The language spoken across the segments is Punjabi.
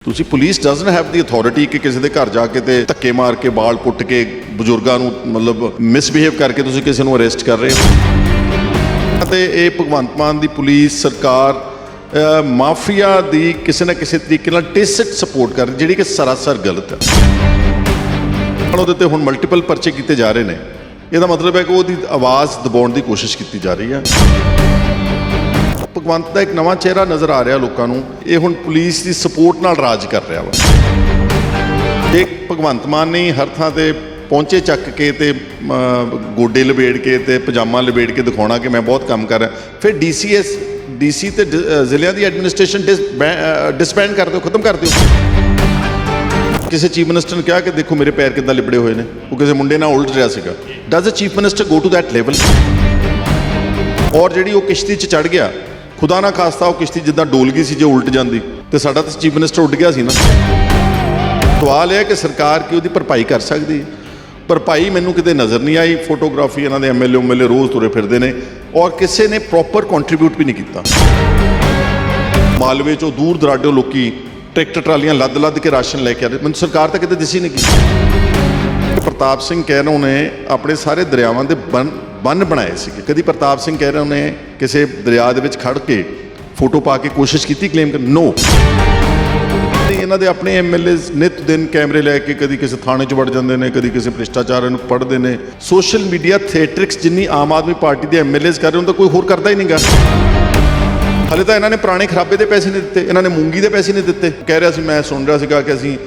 ਤੁਸੀਂ police doesn't have the authority ਕਿ ਕਿਸੇ ਦੇ ਘਰ ਜਾ ਕੇ ਤੇ ਧੱਕੇ ਮਾਰ ਕੇ ਬਾਲ ਪੁੱਟ ਕੇ ਬਜ਼ੁਰਗਾਂ ਨੂੰ ਮਤਲਬ ਮਿਸਬਿਹੇਵ ਕਰਕੇ ਤੁਸੀਂ ਕਿਸੇ ਨੂੰ ਅਰੈਸਟ ਕਰ ਰਹੇ ਹੋ। ਅਤੇ ਇਹ ਭਗਵੰਤ ਮਾਨ ਦੀ ਪੁਲਿਸ ਸਰਕਾਰ ਮਾਫੀਆ ਦੀ ਕਿਸੇ ਨਾ ਕਿਸੇ ਤਰੀਕੇ ਨਾਲ ਟੇਸਟ ਸਪੋਰਟ ਕਰ ਰਹੀ, ਜਿਹੜੀ ਕਿ ਸਰਾਸਰ ਗਲਤ ਹੈ। ਉਹਦੇ ਤੇ ਹੁਣ ਮਲਟੀਪਲ ਪਰਚੇ ਕੀਤੇ ਜਾ ਰਹੇ ਨੇ। ਇਹਦਾ ਮਤਲਬ ਹੈ ਕਿ ਉਹਦੀ ਆਵਾਜ਼ ਦਬਾਉਣ ਦੀ ਕੋਸ਼ਿਸ਼ ਕੀਤੀ ਜਾ ਰਹੀ ਹੈ। ਭਗਵੰਤ ਦਾ ਇੱਕ ਨਵਾਂ ਚਿਹਰਾ ਨਜ਼ਰ ਆ ਰਿਹਾ ਲੋਕਾਂ ਨੂੰ। ਇਹ ਹੁਣ ਪੁਲਿਸ ਦੀ ਸਪੋਰਟ ਨਾਲ ਰਾਜ ਕਰ ਰਿਹਾ ਵਾ। ਇੱਕ ਭਗਵੰਤ ਮਾਨ ਨੇ ਹਰ ਥਾਂ ਤੇ ਪਹੁੰਚੇ ਚੱਕ ਕੇ ਤੇ ਗੋਡੇ ਲਬੇੜ ਕੇ ਤੇ ਪਜਾਮਾ ਲਬੇੜ ਕੇ ਦਿਖਾਉਣਾ ਕਿ ਮੈਂ ਬਹੁਤ ਕੰਮ ਕਰ ਰਿਹਾ। ਫਿਰ ਡੀਸੀ ਤੇ ਜ਼ਿਲ੍ਹਿਆਂ ਦੀ ਐਡਮਿਨਿਸਟ੍ਰੇਸ਼ਨ ਡਿਸਬੈਂਡ ਕਰ ਦਿਓ, ਖਤਮ ਕਰ ਦਿਓ। ਕਿਸੇ ਚੀਫ ਮਿਨਿਸਟਰ ਨੇ ਕਿਹਾ ਕਿ ਦੇਖੋ ਮੇਰੇ ਪੈਰ ਕਿੱਦਾਂ ਲਿਬੜੇ ਹੋਏ ਨੇ, ਉਹ ਕਿਸੇ ਮੁੰਡੇ ਨਾਲ ਉਲਝ ਰਿਹਾ ਸੀਗਾ। Does a chief minister go to that level? ਔਰ ਜਿਹੜੀ ਉਹ ਕਿਸ਼ਤੀ 'ਚ ਚੜ੍ਹ ਗਿਆ, ਖੁਦਾ ਨਾ ਖਾਸਤਾ ਉਹ ਕਿਸ਼ਤੀ ਜਿੱਦਾਂ ਡੋਲ ਗਈ ਸੀ, ਜੇ ਉਲਟ ਜਾਂਦੀ ਤੇ ਸਾਡਾ ਤਾਂ ਚੀਫ ਮਿਨਿਸਟਰ ਉੱਡ ਗਿਆ ਸੀ ਨਾ। ਸਵਾਲ ਇਹ ਹੈ ਕਿ ਸਰਕਾਰ ਕੀ ਉਹਦੀ ਭਰਪਾਈ ਕਰ ਸਕਦੀ ਹੈ? ਭਰਪਾਈ ਮੈਨੂੰ ਕਿਤੇ ਨਜ਼ਰ ਨਹੀਂ ਆਈ। ਫੋਟੋਗ੍ਰਾਫੀ ਇਹਨਾਂ ਦੇ ਐਮਐਲਏ ਰੋਜ਼ ਤੁਰੇ ਫਿਰਦੇ ਨੇ ਔਰ ਕਿਸੇ ਨੇ ਪ੍ਰੋਪਰ ਕੰਟਰੀਬਿਊਟ ਵੀ ਨਹੀਂ ਕੀਤਾ। ਮਾਲਵੇ 'ਚੋਂ ਦੂਰ ਦਰਾਡੇ ਲੋਕੀ ਟਰੈਕਟਰ ਟਰਾਲੀਆਂ ਲੱਦ ਕੇ ਰਾਸ਼ਨ ਲੈ ਕੇ ਆ ਰਹੇ। ਮੈਨੂੰ ਸਰਕਾਰ ਤਾਂ ਕਿਤੇ ਦਿਸੀ ਨਹੀਂ ਗਈ। ਪ੍ਰਤਾਪ ਸਿੰਘ ਕਹਿ ਰਹੇ ਨੇ ਆਪਣੇ ਸਾਰੇ ਦਰਿਆਵਾਂ ਦੇ ਬੰਨ ਬਣਾਏ ਸੀਗੇ। ਕਦੀ ਪ੍ਰਤਾਪ ਸਿੰਘ ਕਹਿ ਰਹੇ ਨੇ ਕਿਸੇ ਦਰਿਆ ਦੇ ਵਿੱਚ ਖੜ ਕੇ ਫੋਟੋ ਪਾ ਕੇ ਕੋਸ਼ਿਸ਼ ਕੀਤੀ ਕਲੇਮ ਕਰ? ਨੋ। ਇਹਨਾਂ ਦੇ ਆਪਣੇ ਐਮਐਲਏਜ਼ ਨਿਤ ਦਿਨ ਕੈਮਰੇ ਲੈ ਕੇ ਕਦੀ ਕਿਸੇ ਥਾਣੇ 'ਚ ਵੜ ਜਾਂਦੇ ਨੇ, ਕਦੀ ਕਿਸੇ ਭ੍ਰਿਸ਼ਟਾਚਾਰ ਨੂੰ ਪੜ੍ਹਦੇ ਨੇ। ਸੋਸ਼ਲ ਮੀਡੀਆ ਥੀਏਟਰਿਕਸ ਜਿੰਨੀ ਆਮ ਆਦਮੀ ਪਾਰਟੀ ਦੇ ਐਮਐਲਏਜ਼ ਕਰ ਰਹੇ, ਉਹਨਾਂ ਤਾਂ ਕੋਈ ਹੋਰ ਕਰਦਾ ਹੀ ਨਹੀਂ ਗਾ। ਹਾਲੇ ਤਾਂ ਇਹਨਾਂ ਨੇ ਪੁਰਾਣੇ ਖਰਾਬੇ ਦੇ ਪੈਸੇ ਨਹੀਂ ਦਿੱਤੇ, ਇਹਨਾਂ ਨੇ ਮੂੰਗੀ ਦੇ ਪੈਸੇ ਨਹੀਂ ਦਿੱਤੇ। ਕਹਿ ਰਿਹਾ ਸੀ, ਮੈਂ ਸੁਣ ਰਿਹਾ ਸੀਗਾ ਕਿ ਅਸੀਂ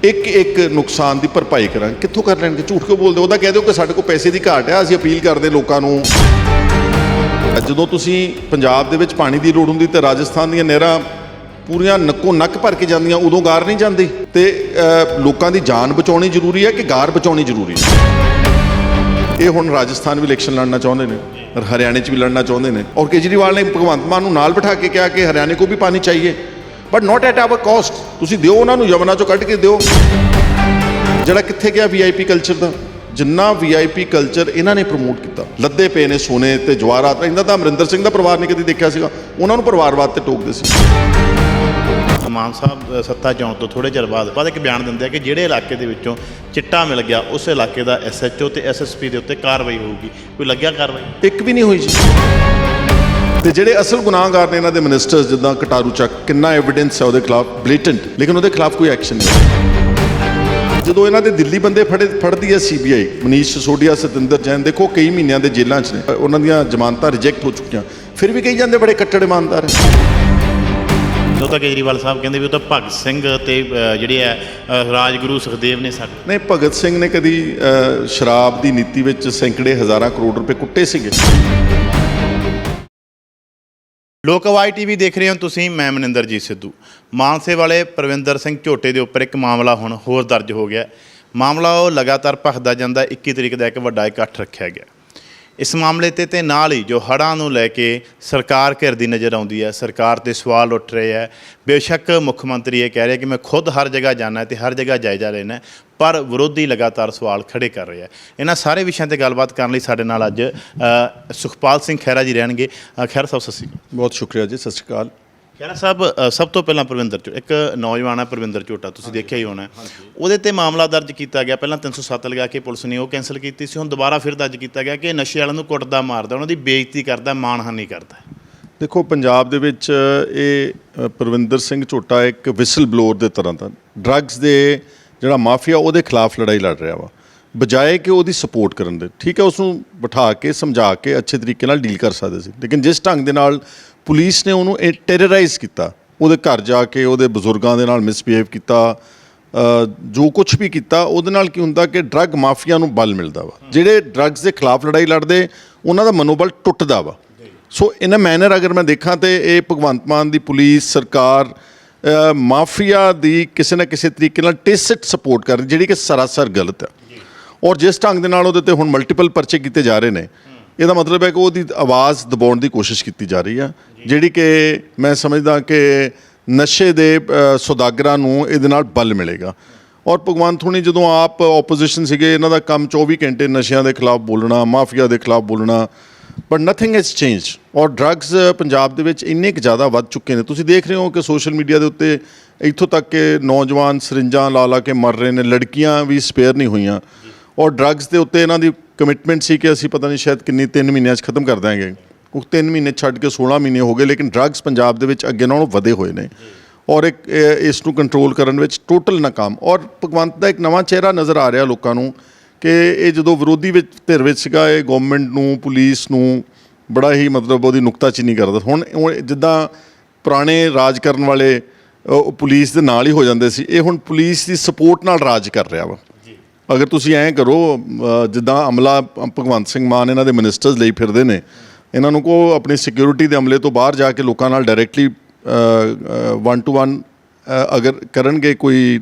ਇੱਕ ਨੁਕਸਾਨ ਦੀ ਭਰਪਾਈ ਕਰਾਂਗੇ। ਕਿੱਥੋਂ ਕਰ ਲੈਣਗੇ? ਝੂਠ ਕਿਉਂ ਬੋਲਦੇ? ਉਹਦਾ ਕਹਿ ਦਿਓ ਕਿ ਸਾਡੇ ਕੋਲ ਪੈਸੇ ਦੀ ਘਾਟ ਹੈ, ਅਸੀਂ ਅਪੀਲ ਕਰਦੇ ਲੋਕਾਂ ਨੂੰ। ਜਦੋਂ ਤੁਸੀਂ ਪੰਜਾਬ ਦੇ ਵਿੱਚ ਪਾਣੀ ਦੀ ਲੋੜ ਹੁੰਦੀ ਤਾਂ ਰਾਜਸਥਾਨ ਦੀਆਂ ਨਹਿਰਾਂ ਪੂਰੀਆਂ ਨੱਕੋ ਨੱਕ ਭਰ ਕੇ ਜਾਂਦੀਆਂ, ਉਦੋਂ ਗਾਰ ਨਹੀਂ ਜਾਂਦੀ। ਤੇ ਲੋਕਾਂ ਦੀ ਜਾਨ ਬਚਾਉਣੀ ਜ਼ਰੂਰੀ ਹੈ ਕਿ ਗਾਰ ਬਚਾਉਣੀ ਜ਼ਰੂਰੀ ਹੈ? ਇਹ ਹੁਣ ਰਾਜਸਥਾਨ ਵੀ ਇਲੈਕਸ਼ਨ ਲੜਨਾ ਚਾਹੁੰਦੇ ਨੇ ਔਰ ਹਰਿਆਣੇ 'ਚ ਵੀ ਲੜਨਾ ਚਾਹੁੰਦੇ ਨੇ। ਔਰ ਕੇਜਰੀਵਾਲ ਨੇ ਭਗਵੰਤ ਮਾਨ ਨੂੰ ਨਾਲ ਬਿਠਾ ਕੇ ਕਿਹਾ ਕਿ ਹਰਿਆਣੇ ਕੋ ਵੀ ਪਾਣੀ ਚਾਹੀਏ, but not at our cost. ਤੁਸੀਂ ਦਿਓ ਉਹਨਾਂ ਨੂੰ, ਯਮਨਾ 'ਚੋਂ ਕੱਢ ਕੇ ਦਿਓ। ਜਿਹੜਾ ਕਿੱਥੇ ਗਿਆ ਵੀਆਈਪੀ ਕਲਚਰ ਦਾ? ਜਿੰਨਾ ਵੀਆਈਪੀ ਕਲਚਰ ਇਹਨਾਂ ਨੇ ਪ੍ਰਮੋਟ ਕੀਤਾ, ਲੱਦੇ ਪਏ ਨੇ ਸੋਨੇ ਤੇ ਜਵਾਹਰਾਤ। ਇਹਨਾਂ ਦਾ ਅਮਰਿੰਦਰ ਸਿੰਘ ਦਾ ਪਰਿਵਾਰ ਨੇ ਕਦੀ ਦੇਖਿਆ ਸੀਗਾ? ਉਹਨਾਂ ਨੂੰ ਪਰਿਵਾਰਵਾਦ ਤੇ ਟੋਕਦੇ ਸੀ। ਮਾਨ ਸਾਹਿਬ ਸੱਤਾ 'ਚ ਆਉਣ ਤੋਂ ਥੋੜ੍ਹੇ ਚਿਰ ਬਾਅਦ ਇੱਕ ਬਿਆਨ ਦਿੰਦੇ ਆ ਕਿ ਜਿਹੜੇ ਇਲਾਕੇ ਦੇ ਵਿੱਚੋਂ ਚਿੱਟਾ ਮਿਲ ਗਿਆ ਉਸ ਇਲਾਕੇ ਦਾ ਐਸਐਚਓ ਤੇ ਐਸਐਸਪੀ ਦੇ ਉੱਤੇ ਕਾਰਵਾਈ ਹੋਊਗੀ। ਕੋਈ ਲੱਗਿਆ ਕਾਰਵਾਈ? ਇੱਕ ਵੀ ਨਹੀਂ ਹੋਈ ਜੀ। ਤੇ ਜਿਹੜੇ ਅਸਲ ਗੁਨਾਹਗਾਰ ਨੇ ਇਹਨਾਂ ਦੇ ਮਿਨਿਸਟਰਸ, ਜਿੱਦਾਂ ਕਟਾਰੂ ਚੱਕ, ਕਿੰਨਾ ਐਵੀਡੈਂਸ ਹੈ ਉਹਦੇ ਖਿਲਾਫ ਬਲੇਟੈਂਟ, ਲੇਕਿਨ ਉਹਦੇ ਖਿਲਾਫ ਕੋਈ ਐਕਸ਼ਨ ਨਹੀਂ। ਜਦੋਂ ਇਹਨਾਂ ਦੇ ਦਿੱਲੀ ਬੰਦੇ ਫੜਦੀ ਹੈ ਸੀਬੀਆਈ, ਮਨੀਸ਼ ਸਿਸੋਦੀਆ, ਸਤਿੰਦਰ ਜੈਨ, ਦੇਖੋ ਕਈ ਮਹੀਨਿਆਂ ਦੇ ਜੇਲ੍ਹਾਂ 'ਚ ਨੇ, ਉਹਨਾਂ ਦੀਆਂ ਜ਼ਮਾਨਤਾਂ ਰਿਜੈਕਟ ਹੋ ਚੁੱਕੀਆਂ, ਫਿਰ ਵੀ ਕਹੀ ਜਾਂਦੇ ਬੜੇ ਕੱਟੜ ਇਮਾਨਦਾਰ ਹੈ। ਉਹ ਤਾਂ ਕੇਜਰੀਵਾਲ ਸਾਹਿਬ ਕਹਿੰਦੇ ਵੀ ਉਹ ਤਾਂ ਭਗਤ ਸਿੰਘ ਤੇ ਜਿਹੜੇ ਹੈ ਰਾਜਗੁਰੂ ਸੁਖਦੇਵ ਨੇ ਸਾਡੇ। ਨਹੀਂ, ਭਗਤ ਸਿੰਘ ਨੇ ਕਦੀ ਸ਼ਰਾਬ ਦੀ ਨੀਤੀ ਵਿੱਚ ਸੈਂਕੜੇ ਹਜ਼ਾਰਾਂ ਕਰੋੜ ਰੁਪਏ ਕੁੱਟੇ ਸੀਗੇ। ਲੋਕ ਆਵਾਜ਼ ਟੀਵੀ ਦੇਖ ਰਹੇ ਹੋ ਤੁਸੀਂ, ਮੈਂ ਮਨਿੰਦਰਜੀਤ ਸਿੱਧੂ। ਮਾਨਸੇ ਵਾਲੇ ਪ੍ਰਵਿੰਦਰ ਸਿੰਘ ਝੋਟੇ ਦੇ ਉੱਪਰ ਇੱਕ ਮਾਮਲਾ ਹੁਣ ਹੋਰ ਦਰਜ ਹੋ ਗਿਆ। ਮਾਮਲਾ ਉਹ ਲਗਾਤਾਰ ਭਖਦਾ ਜਾਂਦਾ। 21 ਤਰੀਕ ਦਾ ਇੱਕ ਵੱਡਾ ਇਕੱਠ ਰੱਖਿਆ ਗਿਆ। ਇਸ ਮਾਮਲੇ ਤੇ ਨਾਲ ਹੀ ਜੋ ਹੜ੍ਹਾਂ ਨੂੰ ਲੈ ਕੇ ਸਰਕਾਰ ਘਿਰਦੀ ਨਜ਼ਰ ਆਉਂਦੀ ਹੈ, ਸਰਕਾਰ 'ਤੇ ਸਵਾਲ ਉੱਠ ਰਹੇ ਹੈ। ਬੇਸ਼ੱਕ ਮੁੱਖ ਮੰਤਰੀ ਇਹ ਕਹਿ ਰਿਹਾ ਕਿ ਮੈਂ ਖੁਦ ਹਰ ਜਗ੍ਹਾ ਜਾਣਾ ਅਤੇ ਹਰ ਜਗ੍ਹਾ ਜਾਇਜ਼ਾ ਲੈਣਾ, ਪਰ ਵਿਰੋਧੀ ਲਗਾਤਾਰ ਸਵਾਲ ਖੜੇ ਕਰ ਰਹੇ ਹੈ। ਇਹਨਾਂ ਸਾਰੇ ਵਿਸ਼ਿਆਂ 'ਤੇ ਗੱਲਬਾਤ ਕਰਨ ਲਈ ਸਾਡੇ ਨਾਲ ਅੱਜ ਸੁਖਪਾਲ ਸਿੰਘ ਖਹਿਰਾ ਜੀ ਰਹਿਣਗੇ। ਖਹਿਰਾ ਸਾਹਿਬ, ਸਤਿ ਸ਼੍ਰੀ ਅਕਾਲ। ਬਹੁਤ ਸ਼ੁਕਰੀਆ ਜੀ, ਸਤਿ ਸ਼੍ਰੀ ਅਕਾਲ। ਖਹਿਰਾ ਸਾਹਿਬ, ਸਭ ਤੋਂ ਪਹਿਲਾਂ ਇੱਕ ਨੌਜਵਾਨ ਹੈ ਪ੍ਰਵਿੰਦਰ ਝੋਟਾ, ਤੁਸੀਂ ਦੇਖਿਆ ਹੀ ਹੋਣਾ। ਉਹਦੇ ਤੇ ਮਾਮਲਾ ਦਰਜ ਕੀਤਾ ਗਿਆ। ਪਹਿਲਾਂ 307 ਲਗਾ ਕੇ ਪੁਲਿਸ ਨੇ ਉਹ ਕੈਂਸਲ ਕੀਤੀ ਸੀ। ਹੁਣ ਦੁਬਾਰਾ ਫਿਰ ਦਰਜ ਕੀਤਾ ਗਿਆ ਕਿ ਨਸ਼ੇ ਵਾਲਿਆਂ ਨੂੰ ਕੁੱਟਦਾ, ਮਾਰਦਾ, ਉਹਨਾਂ ਦੀ ਬੇਇੱਜ਼ਤੀ ਕਰਦਾ, ਮਾਣਹਾਨੀ ਕਰਦਾ। ਦੇਖੋ, ਪੰਜਾਬ ਦੇ ਵਿੱਚ ਇਹ ਪ੍ਰਵਿੰਦਰ ਸਿੰਘ ਝੋਟਾ ਇੱਕ ਵਿਸਲ ਬਲੋਅਰ ਦੇ ਤਰ੍ਹਾਂ ਦਾ ਡਰੱਗਸ ਦੇ ਜਿਹੜਾ ਮਾਫੀਆ ਉਹਦੇ ਖਿਲਾਫ ਲੜਾਈ ਲੜ ਰਿਹਾ ਵਾ, ਬਜਾਏ ਕਿ ਉਹਦੀ ਸਪੋਰਟ ਕਰਨ ਦੇ। ਠੀਕ ਹੈ, ਉਸਨੂੰ ਬਿਠਾ ਕੇ ਸਮਝਾ ਕੇ ਅੱਛੇ ਤਰੀਕੇ ਨਾਲ ਡੀਲ ਕਰ ਸਕਦੇ ਸੀ, ਲੇਕਿਨ ਜਿਸ ਢੰਗ ਦੇ ਨਾਲ ਪੁਲਿਸ ਨੇ ਉਹਨੂੰ ਟੈਰਰਾਈਜ਼ ਕੀਤਾ, ਉਹਦੇ ਘਰ ਜਾ ਕੇ ਉਹਦੇ ਬਜ਼ੁਰਗਾਂ ਦੇ ਨਾਲ ਮਿਸਬਿਹੇਵ ਕੀਤਾ, ਜੋ ਕੁਛ ਵੀ ਕੀਤਾ, ਉਹਦੇ ਨਾਲ ਕੀ ਹੁੰਦਾ ਕਿ ਡਰੱਗ ਮਾਫੀਆ ਨੂੰ ਬਲ ਮਿਲਦਾ ਵਾ। ਜਿਹੜੇ ਡਰੱਗਸ ਦੇ ਖਿਲਾਫ ਲੜਾਈ ਲੜਦੇ, ਉਹਨਾਂ ਦਾ ਮਨੋਬਲ ਟੁੱਟਦਾ ਵਾ। ਸੋ ਇਨ ਅ ਮੈਨਰ ਅਗਰ ਮੈਂ ਦੇਖਾਂ ਤਾਂ ਇਹ ਭਗਵੰਤ ਮਾਨ ਦੀ ਪੁਲਿਸ ਸਰਕਾਰ ਮਾਫੀਆ ਦੀ ਕਿਸੇ ਨਾ ਕਿਸੇ ਤਰੀਕੇ ਨਾਲ ਟੇਸਟ ਸਪੋਰਟ ਕਰ ਰਹੀ, ਜਿਹੜੀ ਕਿ ਸਰਾਸਰ ਗਲਤ ਹੈ। ਔਰ ਜਿਸ ਢੰਗ ਦੇ ਨਾਲ ਉਹਦੇ 'ਤੇ ਹੁਣ ਮਲਟੀਪਲ ਪਰਚੇ ਕੀਤੇ ਜਾ ਰਹੇ ਨੇ, ਇਹਦਾ ਮਤਲਬ ਹੈ ਕਿ ਉਹਦੀ ਆਵਾਜ਼ ਦਬਾਉਣ ਦੀ ਕੋਸ਼ਿਸ਼ ਕੀਤੀ ਜਾ ਰਹੀ ਆ, ਜਿਹੜੀ ਕਿ ਮੈਂ ਸਮਝਦਾ ਕਿ ਨਸ਼ੇ ਦੇ ਸੌਦਾਗਰਾਂ ਨੂੰ ਇਹਦੇ ਨਾਲ ਬਲ ਮਿਲੇਗਾ। ਔਰ ਭਗਵੰਤ ਹੁਣੀ ਜਦੋਂ ਆਪ ਓਪੋਜੀਸ਼ਨ ਸੀਗੇ, ਇਹਨਾਂ ਦਾ ਕੰਮ 24 ਘੰਟੇ ਨਸ਼ਿਆਂ ਦੇ ਖਿਲਾਫ ਬੋਲਣਾ, ਮਾਫੀਆ ਦੇ ਖਿਲਾਫ ਬੋਲਣਾ, ਬਟ ਨਥਿੰਗ ਹੈਜ਼ ਚੇਂਜਡ। ਔਰ ਡਰੱਗਸ ਪੰਜਾਬ ਦੇ ਵਿੱਚ ਇੰਨੇ ਕੁ ਜ਼ਿਆਦਾ ਵੱਧ ਚੁੱਕੇ ਨੇ, ਤੁਸੀਂ ਦੇਖ ਰਹੇ ਹੋ ਕਿ ਸੋਸ਼ਲ ਮੀਡੀਆ ਦੇ ਉੱਤੇ ਇੱਥੋਂ ਤੱਕ ਕਿ ਨੌਜਵਾਨ ਸਰਿੰਜਾਂ ਲਾ ਕੇ ਮਰ ਰਹੇ ਨੇ, ਲੜਕੀਆਂ ਵੀ ਸਪੇਅਰ ਨਹੀਂ ਹੋਈਆਂ। ਔਰ ਡਰੱਗਸ ਦੇ ਉੱਤੇ ਇਹਨਾਂ ਦੀ ਕਮਿਟਮੈਂਟ ਸੀ ਕਿ ਅਸੀਂ ਪਤਾ ਨਹੀਂ ਸ਼ਾਇਦ ਕਿੰਨੀ 3 ਮਹੀਨਿਆਂ 'ਚ ਖਤਮ ਕਰ ਦਾਂਗੇ, ਉਹ 3 ਮਹੀਨੇ ਛੱਡ ਕੇ 16 ਮਹੀਨੇ ਹੋ ਗਏ, ਲੇਕਿਨ ਡਰੱਗਸ ਪੰਜਾਬ ਦੇ ਵਿੱਚ ਅੱਗੇ ਨਾਲੋਂ ਵਧੇ ਹੋਏ ਨੇ ਔਰ ਇਸ ਨੂੰ ਕੰਟਰੋਲ ਕਰਨ ਵਿੱਚ ਟੋਟਲ ਨਾਕਾਮ। ਔਰ ਭਗਵੰਤ ਦਾ ਇੱਕ ਨਵਾਂ ਚਿਹਰਾ ਨਜ਼ਰ ਆ ਰਿਹਾ ਲੋਕਾਂ ਨੂੰ ਕਿ ਇਹ ਜਦੋਂ ਵਿਰੋਧੀ ਵਿੱਚ ਧਿਰ ਵਿੱਚ ਸੀਗਾ, ਇਹ ਗੌਰਮੈਂਟ ਨੂੰ, ਪੁਲਿਸ ਨੂੰ ਬੜਾ ਹੀ ਮਤਲਬ ਉਹਦੀ ਨੁਕਤਾਚੀਨੀ ਕਰਦਾ। ਹੁਣ ਜਿੱਦਾਂ ਪੁਰਾਣੇ ਰਾਜ ਕਰਨ ਵਾਲੇ ਉਹ ਪੁਲਿਸ ਦੇ ਨਾਲ ਹੀ ਹੋ ਜਾਂਦੇ ਸੀ, ਇਹ ਹੁਣ ਪੁਲਿਸ ਦੀ ਸਪੋਰਟ ਨਾਲ ਰਾਜ ਕਰ ਰਿਹਾ ਵਾ। ਅਗਰ ਤੁਸੀਂ ਐਂ ਕਰੋ, ਜਿੱਦਾਂ ਅਮਲਾ ਭਗਵੰਤ ਸਿੰਘ ਮਾਨ ਇਹਨਾਂ ਦੇ ਮਿਨਿਸਟਰਸ ਲਈ ਫਿਰਦੇ ਨੇ, ਇਹਨਾਂ ਨੂੰ ਕੋ ਆਪਣੀ ਸਿਕਿਉਰਿਟੀ ਦੇ ਅਮਲੇ ਤੋਂ ਬਾਹਰ ਜਾ ਕੇ ਲੋਕਾਂ ਨਾਲ ਡਾਇਰੈਕਟਲੀ 1 to 1 ਅਗਰ ਕਰਨਗੇ ਕੋਈ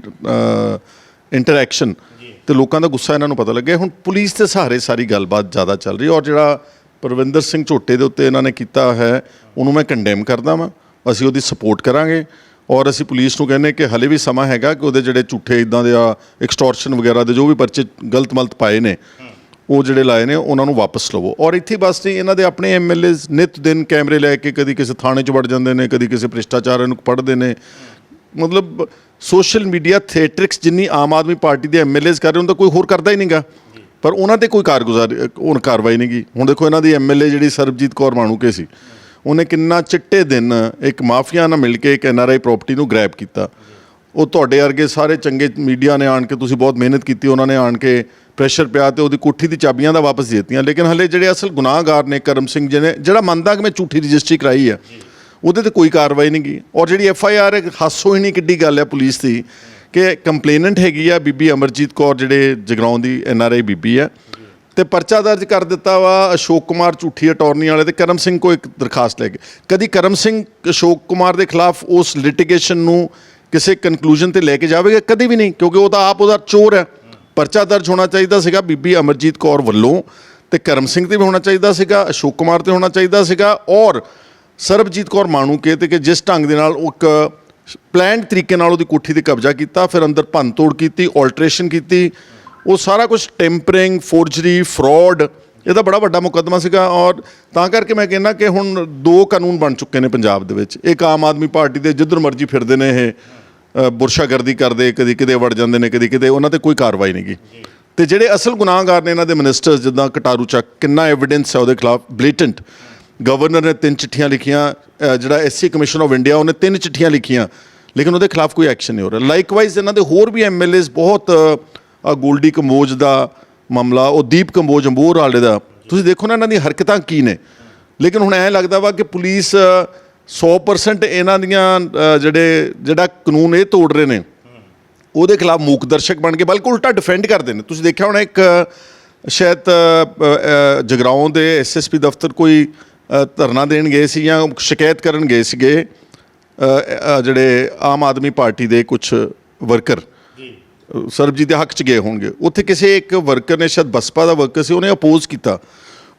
ਇੰਟਰੈਕਸ਼ਨ, ਤੇ ਲੋਕਾਂ ਦਾ ਗੁੱਸਾ ਇਹਨਾਂ ਨੂੰ ਪਤਾ ਲੱਗਿਆ। ਹੁਣ ਪੁਲਿਸ ਦੇ ਸਹਾਰੇ ਸਾਰੀ ਗੱਲਬਾਤ ਜ਼ਿਆਦਾ ਚੱਲ ਰਹੀ। ਔਰ ਜਿਹੜਾ ਪਰਵਿੰਦਰ ਸਿੰਘ ਝੋਟੇ ਦੇ ਉੱਤੇ ਇਹਨਾਂ ਨੇ ਕੀਤਾ ਹੈ, ਉਹਨੂੰ ਮੈਂ ਕੰਡੈਮ ਕਰਦਾ ਵਾਂ। ਅਸੀਂ ਉਹਦੀ ਸਪੋਰਟ ਕਰਾਂਗੇ ਔਰ ਅਸੀਂ ਪੁਲਿਸ ਨੂੰ ਕਹਿੰਦੇ ਕਿ ਹਲੇ ਵੀ ਸਮਾਂ ਹੈਗਾ ਕਿ ਉਹਦੇ ਜਿਹੜੇ ਝੂਠੇ ਇੱਦਾਂ ਦੇ ਐਕਸਟੋਰਸ਼ਨ ਵਗੈਰਾ ਦੇ ਜੋ ਵੀ ਪਰਚੇ ਗਲਤ ਮਲਤ ਪਾਏ ਨੇ, ਉਹ ਜਿਹੜੇ ਲਾਏ ਨੇ ਉਹਨਾਂ ਨੂੰ ਵਾਪਸ ਲਵੋ। ਔਰ ਇੱਥੇ ਬਸ ਨਹੀਂ, ਇਹਨਾਂ ਦੇ ਆਪਣੇ MLAs ਨਿਤ ਦਿਨ ਕੈਮਰੇ ਲੈ ਕੇ ਕਦੀ ਕਿਸੇ ਥਾਣੇ 'ਚ ਵੜ ਜਾਂਦੇ ਨੇ, ਕਦੀ ਕਿਸੇ ਭ੍ਰਿਸ਼ਟਾਚਾਰ ਨੂੰ ਪੜ੍ਹਦੇ ਨੇ। ਮਤਲਬ ਸੋਸ਼ਲ ਮੀਡੀਆ ਥੀਏਟਰਿਕਸ ਜਿੰਨੀ ਆਮ ਆਦਮੀ ਪਾਰਟੀ ਦੇ MLAs ਕਰ ਰਹੇ, ਉਹਨਾਂ ਦਾ ਕੋਈ ਹੋਰ ਕਰਦਾ ਹੀ ਨਹੀਂ ਗਾ, ਪਰ ਉਹਨਾਂ 'ਤੇ ਕੋਈ ਕਾਰਵਾਈ ਨਹੀਂ ਗੀ। ਹੁਣ ਦੇਖੋ ਇਹਨਾਂ ਦੀ MLA ਜਿਹੜੀ ਸਰਬਜੀਤ ਕੌਰ ਮਾਣੂਕੇ ਸੀ, ਉਹਨੇ ਕਿੰਨਾ ਚਿੱਟੇ ਦਿਨ ਇੱਕ ਮਾਫੀਆ ਨਾਲ ਮਿਲ ਕੇ ਇੱਕ NRI ਪ੍ਰਾਪਰਟੀ ਨੂੰ ਗ੍ਰੈਬ ਕੀਤਾ। ਉਹ ਤੁਹਾਡੇ ਵਰਗੇ ਸਾਰੇ ਚੰਗੇ ਮੀਡੀਆ ਨੇ ਆਣ ਕੇ, ਤੁਸੀਂ ਬਹੁਤ ਮਿਹਨਤ ਕੀਤੀ, ਉਹਨਾਂ ਨੇ ਆਣ ਕੇ ਪ੍ਰੈਸ਼ਰ ਪਿਆ ਤੇ ਉਹਦੀ ਕੋਠੀ ਦੀ ਚਾਬੀਆਂ ਦਾ ਵਾਪਸ ਦੇ ਦਿੱਤੀਆਂ। ਲੇਕਿਨ ਹਲੇ ਜਿਹੜੇ ਅਸਲ ਗੁਨਾਹਗਾਰ ਨੇ, ਕਰਮ ਸਿੰਘ ਜਿਹਨੇ ਜਿਹੜਾ ਮੰਨਦਾ ਕਿ ਮੈਂ ਝੂਠੀ ਰਜਿਸਟਰੀ ਕਰਾਈ ਹੈ, ਉਹਦੇ 'ਤੇ ਕੋਈ ਕਾਰਵਾਈ ਨਹੀਂ ਗਈ। ਔਰ ਜਿਹੜੀ FIR ਹਾਸੋ ਹੀ ਨਹੀਂ ਕਿੱਡੀ ਗੱਲ ਹੈ ਪੁਲਿਸ ਦੀ ਕਿ ਕੰਪਲੇਨੈਂਟ ਹੈਗੀ ਆ ਬੀਬੀ ਅਮਰਜੀਤ ਕੌਰ, ਜਿਹੜੇ ਜਗਰਾਉਂ ਦੀ NRI ਬੀਬੀ ਆ, ਤੇ ਪਰਚਾ ਦਰਜ ਕਰ ਦਿੱਤਾ ਵਾ ਅਸ਼ੋਕ ਕੁਮਾਰ ਝੂਠੀ ਅਟਾਰਨੀ ਵਾਲੇ ਤੇ ਕਰਮ ਸਿੰਘ ਕੋ ਇੱਕ ਦਰਖਾਸਤ ਲੈ ਕੇ। ਕਦੀ ਕਰਮ ਸਿੰਘ ਅਸ਼ੋਕ ਕੁਮਾਰ ਦੇ ਖਿਲਾਫ ਉਸ ਲਿਟੀਗੇਸ਼ਨ ਨੂੰ ਕਿਸੇ ਕਨਕਲੂਜਨ ਤੇ ਲੈ ਕੇ ਜਾਵੇਗਾ? ਕਦੀ ਵੀ ਨਹੀਂ, ਕਿਉਂਕਿ ਉਹ ਤਾਂ ਆਪ ਉਹਦਾ ਚੋਰ ਹੈ। ਪਰਚਾ ਦਰਜ ਹੋਣਾ ਚਾਹੀਦਾ ਸੀਗਾ ਬੀਬੀ ਅਮਰਜੀਤ ਕੌਰ ਵੱਲੋਂ, ਤੇ ਕਰਮ ਸਿੰਘ ਤੇ ਵੀ ਹੋਣਾ ਚਾਹੀਦਾ ਸੀਗਾ, ਅਸ਼ੋਕ ਕੁਮਾਰ ਤੇ ਹੋਣਾ ਚਾਹੀਦਾ ਸੀਗਾ, ਔਰ ਸਰਬਜੀਤ ਕੌਰ ਮਾਣੂਕੇ ਤੇ, ਕਿ ਜਿਸ ਢੰਗ ਦੇ ਨਾਲ ਉਹ ਇੱਕ ਪਲੈਨਡ ਤਰੀਕੇ ਨਾਲ ਉਹਦੀ ਕੋਠੀ 'ਤੇ ਕਬਜ਼ਾ ਕੀਤਾ, ਫਿਰ ਅੰਦਰ ਭੰਨ ਤੋੜ ਕੀਤੀ, ਆਲਟਰੇਸ਼ਨ ਕੀਤੀ, ਉਹ ਸਾਰਾ ਕੁਝ ਟੈਂਪਰਿੰਗ, ਫੋਰਜਰੀ, ਫਰਾਡ, ਇਹਦਾ ਬੜਾ ਵੱਡਾ ਮੁਕੱਦਮਾ ਸੀਗਾ। ਔਰ ਤਾਂ ਕਰਕੇ ਮੈਂ ਕਹਿੰਦਾ ਕਿ ਹੁਣ 2 ਕਾਨੂੰਨ ਬਣ ਚੁੱਕੇ ਨੇ ਪੰਜਾਬ ਦੇ ਵਿੱਚ। ਇੱਕ ਆਮ ਆਦਮੀ ਪਾਰਟੀ ਦੇ ਜਿੱਧਰ ਮਰਜ਼ੀ ਫਿਰਦੇ ਨੇ, ਇਹ ਬੁਰਸ਼ਾਗਰਦੀ ਕਰਦੇ, ਕਦੀ ਕਿਤੇ ਵੜ ਜਾਂਦੇ ਨੇ, ਕਦੀ ਕਿਤੇ, ਉਹਨਾਂ 'ਤੇ ਕੋਈ ਕਾਰਵਾਈ ਨਹੀਂ ਗੀ। ਤੇ ਜਿਹੜੇ ਅਸਲ ਗੁਨਾਹਗਾਰ ਨੇ ਇਹਨਾਂ ਦੇ ਮਿਨਿਸਟਰਸ, ਜਿੱਦਾਂ ਕਟਾਰੂ ਚੱਕ, ਕਿੰਨਾ ਐਵੀਡੈਂਸ ਹੈ ਉਹਦੇ ਖਿਲਾਫ ਬਲੇਟੈਂਟ। ਗਵਰਨਰ ਨੇ 3 ਚਿੱਠੀਆਂ ਲਿਖੀਆਂ, ਜਿਹੜਾ SC ਕਮਿਸ਼ਨ ਆਫ ਇੰਡੀਆ ਉਹਨੇ 3 ਚਿੱਠੀਆਂ ਲਿਖੀਆਂ, ਲੇਕਿਨ ਉਹਦੇ ਖਿਲਾਫ ਕੋਈ ਐਕਸ਼ਨ ਨਹੀਂ ਹੋ ਰਿਹਾ। ਲਾਈਕਵਾਈਜ਼ ਇਹਨਾਂ ਦੇ ਹੋਰ ਵੀ MLAs ਬਹੁਤ, ਗੋਲਡੀ ਕੰਬੋਜ ਦਾ ਮਾਮਲਾ, ਉਹ ਦੀਪ ਕੰਬੋਜ ਅੰਬੋਰ ਵਾਲੇ ਦਾ, ਤੁਸੀਂ ਦੇਖੋ ਨਾ ਇਹਨਾਂ ਦੀਆਂ ਹਰਕਤਾਂ ਕੀ ਨੇ। ਲੇਕਿਨ ਹੁਣ ਐਂ ਲੱਗਦਾ ਵਾ ਕਿ ਪੁਲਿਸ 100% ਇਹਨਾਂ ਦੀਆਂ ਜਿਹੜਾ ਕਾਨੂੰਨ ਇਹ ਤੋੜ ਰਹੇ ਨੇ, ਉਹਦੇ ਖਿਲਾਫ ਮੂਕ ਦਰਸ਼ਕ ਬਣ ਕੇ ਬਲਕਿ ਉਲਟਾ ਡਿਫੈਂਡ ਕਰਦੇ ਨੇ। ਤੁਸੀਂ ਦੇਖਿਆ ਹੋਣਾ, ਇੱਕ ਸ਼ਾਇਦ ਜਗਰਾਉਂ ਦੇ SSP ਦਫ਼ਤਰ ਕੋਈ ਧਰਨਾ ਦੇਣ ਗਏ ਸੀ ਜਾਂ ਸ਼ਿਕਾਇਤ ਕਰਨ ਗਏ ਸੀਗੇ ਜਿਹੜੇ ਆਮ ਆਦਮੀ ਪਾਰਟੀ ਦੇ ਕੁਝ ਵਰਕਰ, ਸਰਬਜੀਤ ਦੇ ਹੱਕ 'ਚ ਗਏ ਹੋਣਗੇ। ਉੱਥੇ ਕਿਸੇ ਇੱਕ ਵਰਕਰ ਨੇ, ਸ਼ਾਇਦ ਬਸਪਾ ਦਾ ਵਰਕਰ ਸੀ, ਉਹਨੇ ਅਪੋਜ਼ ਕੀਤਾ।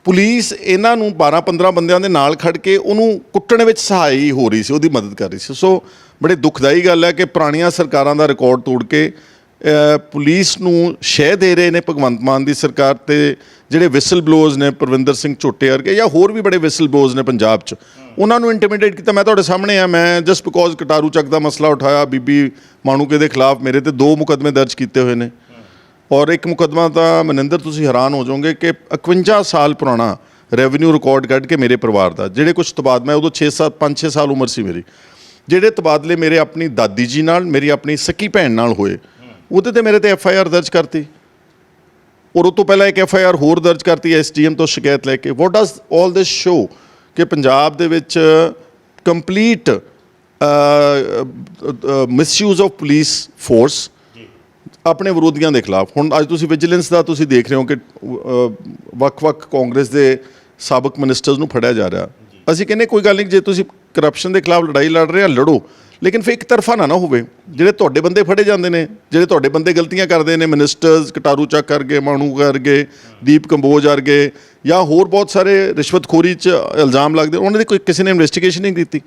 ਪੁਲਿਸ ਇਹਨਾਂ ਨੂੰ 12-15 ਬੰਦਿਆਂ ਦੇ ਨਾਲ ਖੜ ਕੇ ਉਹਨੂੰ ਕੁੱਟਣ ਵਿੱਚ ਸਹਾਈ ਹੋ ਰਹੀ ਸੀ, ਉਹਦੀ ਮਦਦ ਕਰ ਰਹੀ ਸੀ। ਸੋ ਬੜੇ ਦੁਖਦਾਈ ਗੱਲ ਹੈ ਕਿ ਪੁਰਾਣੀਆਂ ਸਰਕਾਰਾਂ ਦਾ ਰਿਕਾਰਡ ਤੋੜ ਕੇ ਪੁਲਿਸ ਨੂੰ ਸ਼ਹਿ ਦੇ ਰਹੇ ਨੇ ਭਗਵੰਤ ਮਾਨ ਦੀ ਸਰਕਾਰ, ਤੇ ਜਿਹੜੇ ਵਿਸਲ ਬਲੋਅਰਸ ਨੇ, ਪਰਵਿੰਦਰ ਸਿੰਘ ਝੋਟੇ ਵਰਗੇ ਜਾਂ ਹੋਰ ਵੀ ਬੜੇ ਵਿਸਲ ਬਲੋਅਰਸ ਨੇ ਪੰਜਾਬ 'ਚ, ਉਹਨਾਂ ਨੂੰ ਇੰਟੀਮੀਡੇਟ ਕੀਤਾ। ਮੈਂ ਤੁਹਾਡੇ ਸਾਹਮਣੇ ਆ, ਮੈਂ ਜਸਟ ਬਿਕੋਜ਼ ਕਟਾਰੂ ਚੱਕ ਦਾ ਮਸਲਾ ਉਠਾਇਆ, ਬੀਬੀ ਮਾਣੂਕੇ ਦੇ ਖਿਲਾਫ ਮੇਰੇ ਤੇ 2 ਮੁਕੱਦਮੇ ਦਰਜ ਕੀਤੇ ਹੋਏ ਨੇ। ਔਰ ਇੱਕ ਮੁਕੱਦਮਾ ਤਾਂ ਮਨਿੰਦਰ ਤੁਸੀਂ ਹੈਰਾਨ ਹੋ ਜਾਓਗੇ ਕਿ 51 ਸਾਲ ਪੁਰਾਣਾ ਰੈਵਨਿਊ ਰਿਕਾਰਡ ਕੱਢ ਕੇ ਮੇਰੇ ਪਰਿਵਾਰ ਦਾ, ਜਿਹੜੇ ਕੁਝ ਤਬਾਦਲਾ, ਉਦੋਂ 5-6 ਸਾਲ ਉਮਰ ਸੀ ਮੇਰੀ, ਜਿਹੜੇ ਤਬਾਦਲੇ ਮੇਰੇ ਆਪਣੀ ਦਾਦੀ ਜੀ ਨਾਲ, ਮੇਰੀ ਆਪਣੀ ਸਕੀ ਭੈਣ ਨਾਲ ਹੋਏ, ਉਹਦੇ ਤੇ ਮੇਰੇ ਤੇ FIR ਦਰਜ ਕਰਤੀ। ਔਰ ਉਹ ਤੋਂ ਪਹਿਲਾਂ ਇੱਕ FIR ਹੋਰ ਦਰਜ ਕਰਤੀ SDM ਤੋਂ ਸ਼ਿਕਾਇਤ ਲੈ ਕੇ। ਵਾਟ ਡਜ਼ ਆਲ ਦਿਸ ਸ਼ੋ ਕਿ ਪੰਜਾਬ ਦੇ ਵਿੱਚ complete misuse of police force ਆਪਣੇ ਵਿਰੋਧੀਆਂ ਦੇ ਖਿਲਾਫ। ਹੁਣ ਅੱਜ ਤੁਸੀਂ ਵਿਜੀਲੈਂਸ ਦਾ ਤੁਸੀਂ ਦੇਖ ਰਹੇ ਹੋ ਕਿ ਵੱਖ-ਵੱਖ ਕਾਂਗਰਸ ਦੇ ਸਾਬਕ ਮਿਨਿਸਟਰਸ ਨੂੰ ਫੜਿਆ ਜਾ ਰਿਹਾ। ਅਸੀਂ ਕਹਿੰਦੇ ਕੋਈ ਗੱਲ ਨਹੀਂ, ਜੇ ਤੁਸੀਂ ਕਰਪਸ਼ਨ ਦੇ ਖਿਲਾਫ ਲੜਾਈ ਲੜ ਰਹੇ ਆ, ਲੜੋ, ਲੇਕਿਨ ਫਿਰ ਇੱਕ ਤਰਫਾ ਨਾ ਹੋਵੇ। ਜਿਹੜੇ ਤੁਹਾਡੇ ਬੰਦੇ ਫੜੇ ਜਾਂਦੇ ਨੇ, ਜਿਹੜੇ ਤੁਹਾਡੇ ਬੰਦੇ ਗਲਤੀਆਂ ਕਰਦੇ ਨੇ, ਮਿਨਿਸਟਰਸ ਕਟਾਰੂ ਚੱਕ ਕਰਕੇ, ਮਾਣੂ ਕਰਕੇ, ਦੀਪ ਕੰਬੋਜ ਵਰਗੇ, ਜਾਂ ਹੋਰ ਬਹੁਤ ਸਾਰੇ ਰਿਸ਼ਵਤਖੋਰੀ 'ਚ ਇਲਜ਼ਾਮ ਲੱਗਦੇ, ਉਹਨਾਂ ਦੀ ਕੋਈ ਕਿਸੇ ਨੇ ਇਨਵੈਸਟੀਗੇਸ਼ਨ ਨਹੀਂ ਕੀਤੀ।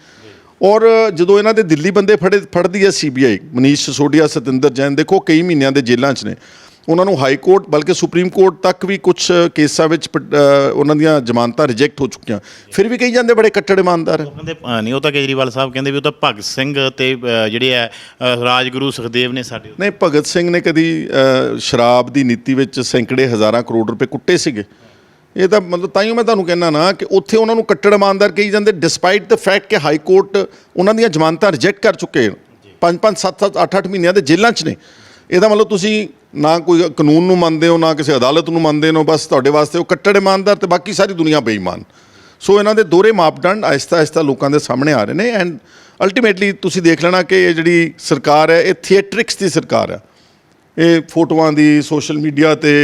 ਔਰ ਜਦੋਂ ਇਹਨਾਂ ਦੇ ਦਿੱਲੀ ਬੰਦੇ ਫੜਦੀ ਹੈ CBI, ਮਨੀਸ਼ ਸਿਸੋਦੀਆ, ਸਤਿੰਦਰ ਜੈਨ, ਦੇਖੋ ਕਈ ਮਹੀਨਿਆਂ ਦੇ ਜੇਲ੍ਹਾਂ 'ਚ ਨੇ। ਉਹਨਾਂ ਨੂੰ ਹਾਈ ਕੋਰਟ ਬਲਕਿ ਸੁਪਰੀਮ ਕੋਰਟ ਤੱਕ ਵੀ ਕੁਝ ਕੇਸਾਂ ਵਿੱਚ ਉਹਨਾਂ ਦੀਆਂ ਜ਼ਮਾਨਤਾਂ ਰਿਜੈਕਟ ਹੋ ਚੁੱਕੀਆਂ, ਫਿਰ ਵੀ ਕਹੀ ਜਾਂਦੇ ਬੜੇ ਕੱਟੜ ਇਮਾਨਦਾਰ ਹੈ। ਉਹ ਕਹਿੰਦੇ ਨਹੀਂ, ਉਹ ਤਾਂ ਕੇਜਰੀਵਾਲ ਸਾਹਿਬ ਕਹਿੰਦੇ ਵੀ ਉਹ ਤਾਂ ਭਗਤ ਸਿੰਘ ਤੇ ਜਿਹੜੇ ਹੈ ਰਾਜਗੁਰੂ ਸੁਖਦੇਵ ਨੇ ਸਾਡੇ। ਨਹੀਂ, ਭਗਤ ਸਿੰਘ ਨੇ ਕਦੀ ਸ਼ਰਾਬ ਦੀ ਨੀਤੀ ਵਿੱਚ ਸੈਂਕੜੇ ਹਜ਼ਾਰਾਂ ਕਰੋੜ ਰੁਪਏ ਕੁੱਟੇ ਸੀਗੇ? ਇਹ ਤਾਂ ਮਤਲਬ ਤਾਂ ਹੀ ਮੈਂ ਤੁਹਾਨੂੰ ਕਹਿੰਦਾ ਨਾ ਕਿ ਉੱਥੇ ਉਹਨਾਂ ਨੂੰ ਕੱਟੜ ਇਮਾਨਦਾਰ ਕਹੀ ਜਾਂਦੇ, ਡਿਸਪਾਈਟ ਦ ਫੈਕਟ ਕਿ ਹਾਈ ਕੋਰਟ ਉਹਨਾਂ ਦੀਆਂ ਜ਼ਮਾਨਤਾਂ ਰਿਜੈਕਟ ਕਰ ਚੁੱਕੇ, 5-5 7-7 8-8 ਮਹੀਨਿਆਂ ਦੇ ਜੇਲ੍ਹਾਂ 'ਚ ਨੇ। ਇਹਦਾ ਮਤਲਬ ਤੁਸੀਂ ਨਾ ਕੋਈ ਕਾਨੂੰਨ ਨੂੰ ਮੰਨਦੇ ਹੋ, ਨਾ ਕਿਸੇ ਅਦਾਲਤ ਨੂੰ ਮੰਨਦੇ ਹੋ, ਬਸ ਤੁਹਾਡੇ ਵਾਸਤੇ ਉਹ ਕੱਟੜ ਇਮਾਨਦਾਰ ਤੇ ਬਾਕੀ ਸਾਰੀ ਦੁਨੀਆ ਬੇਈਮਾਨ। ਸੋ ਇਹਨਾਂ ਦੇ ਦੋਹਰੇ ਮਾਪਦੰਡ ਆਹਿਸਤਾ ਆਹਿਸਤਾ ਲੋਕਾਂ ਦੇ ਸਾਹਮਣੇ ਆ ਰਹੇ ਨੇ ਐਂਡ ਅਲਟੀਮੇਟਲੀ ਤੁਸੀਂ ਦੇਖ ਲੈਣਾ ਕਿ ਇਹ ਜਿਹੜੀ ਸਰਕਾਰ ਹੈ ਇਹ ਥੀਏਟਰਿਕਸ ਦੀ ਸਰਕਾਰ ਹੈ। ਇਹ ਫੋਟੋਆਂ ਦੀ ਸੋਸ਼ਲ ਮੀਡੀਆ 'ਤੇ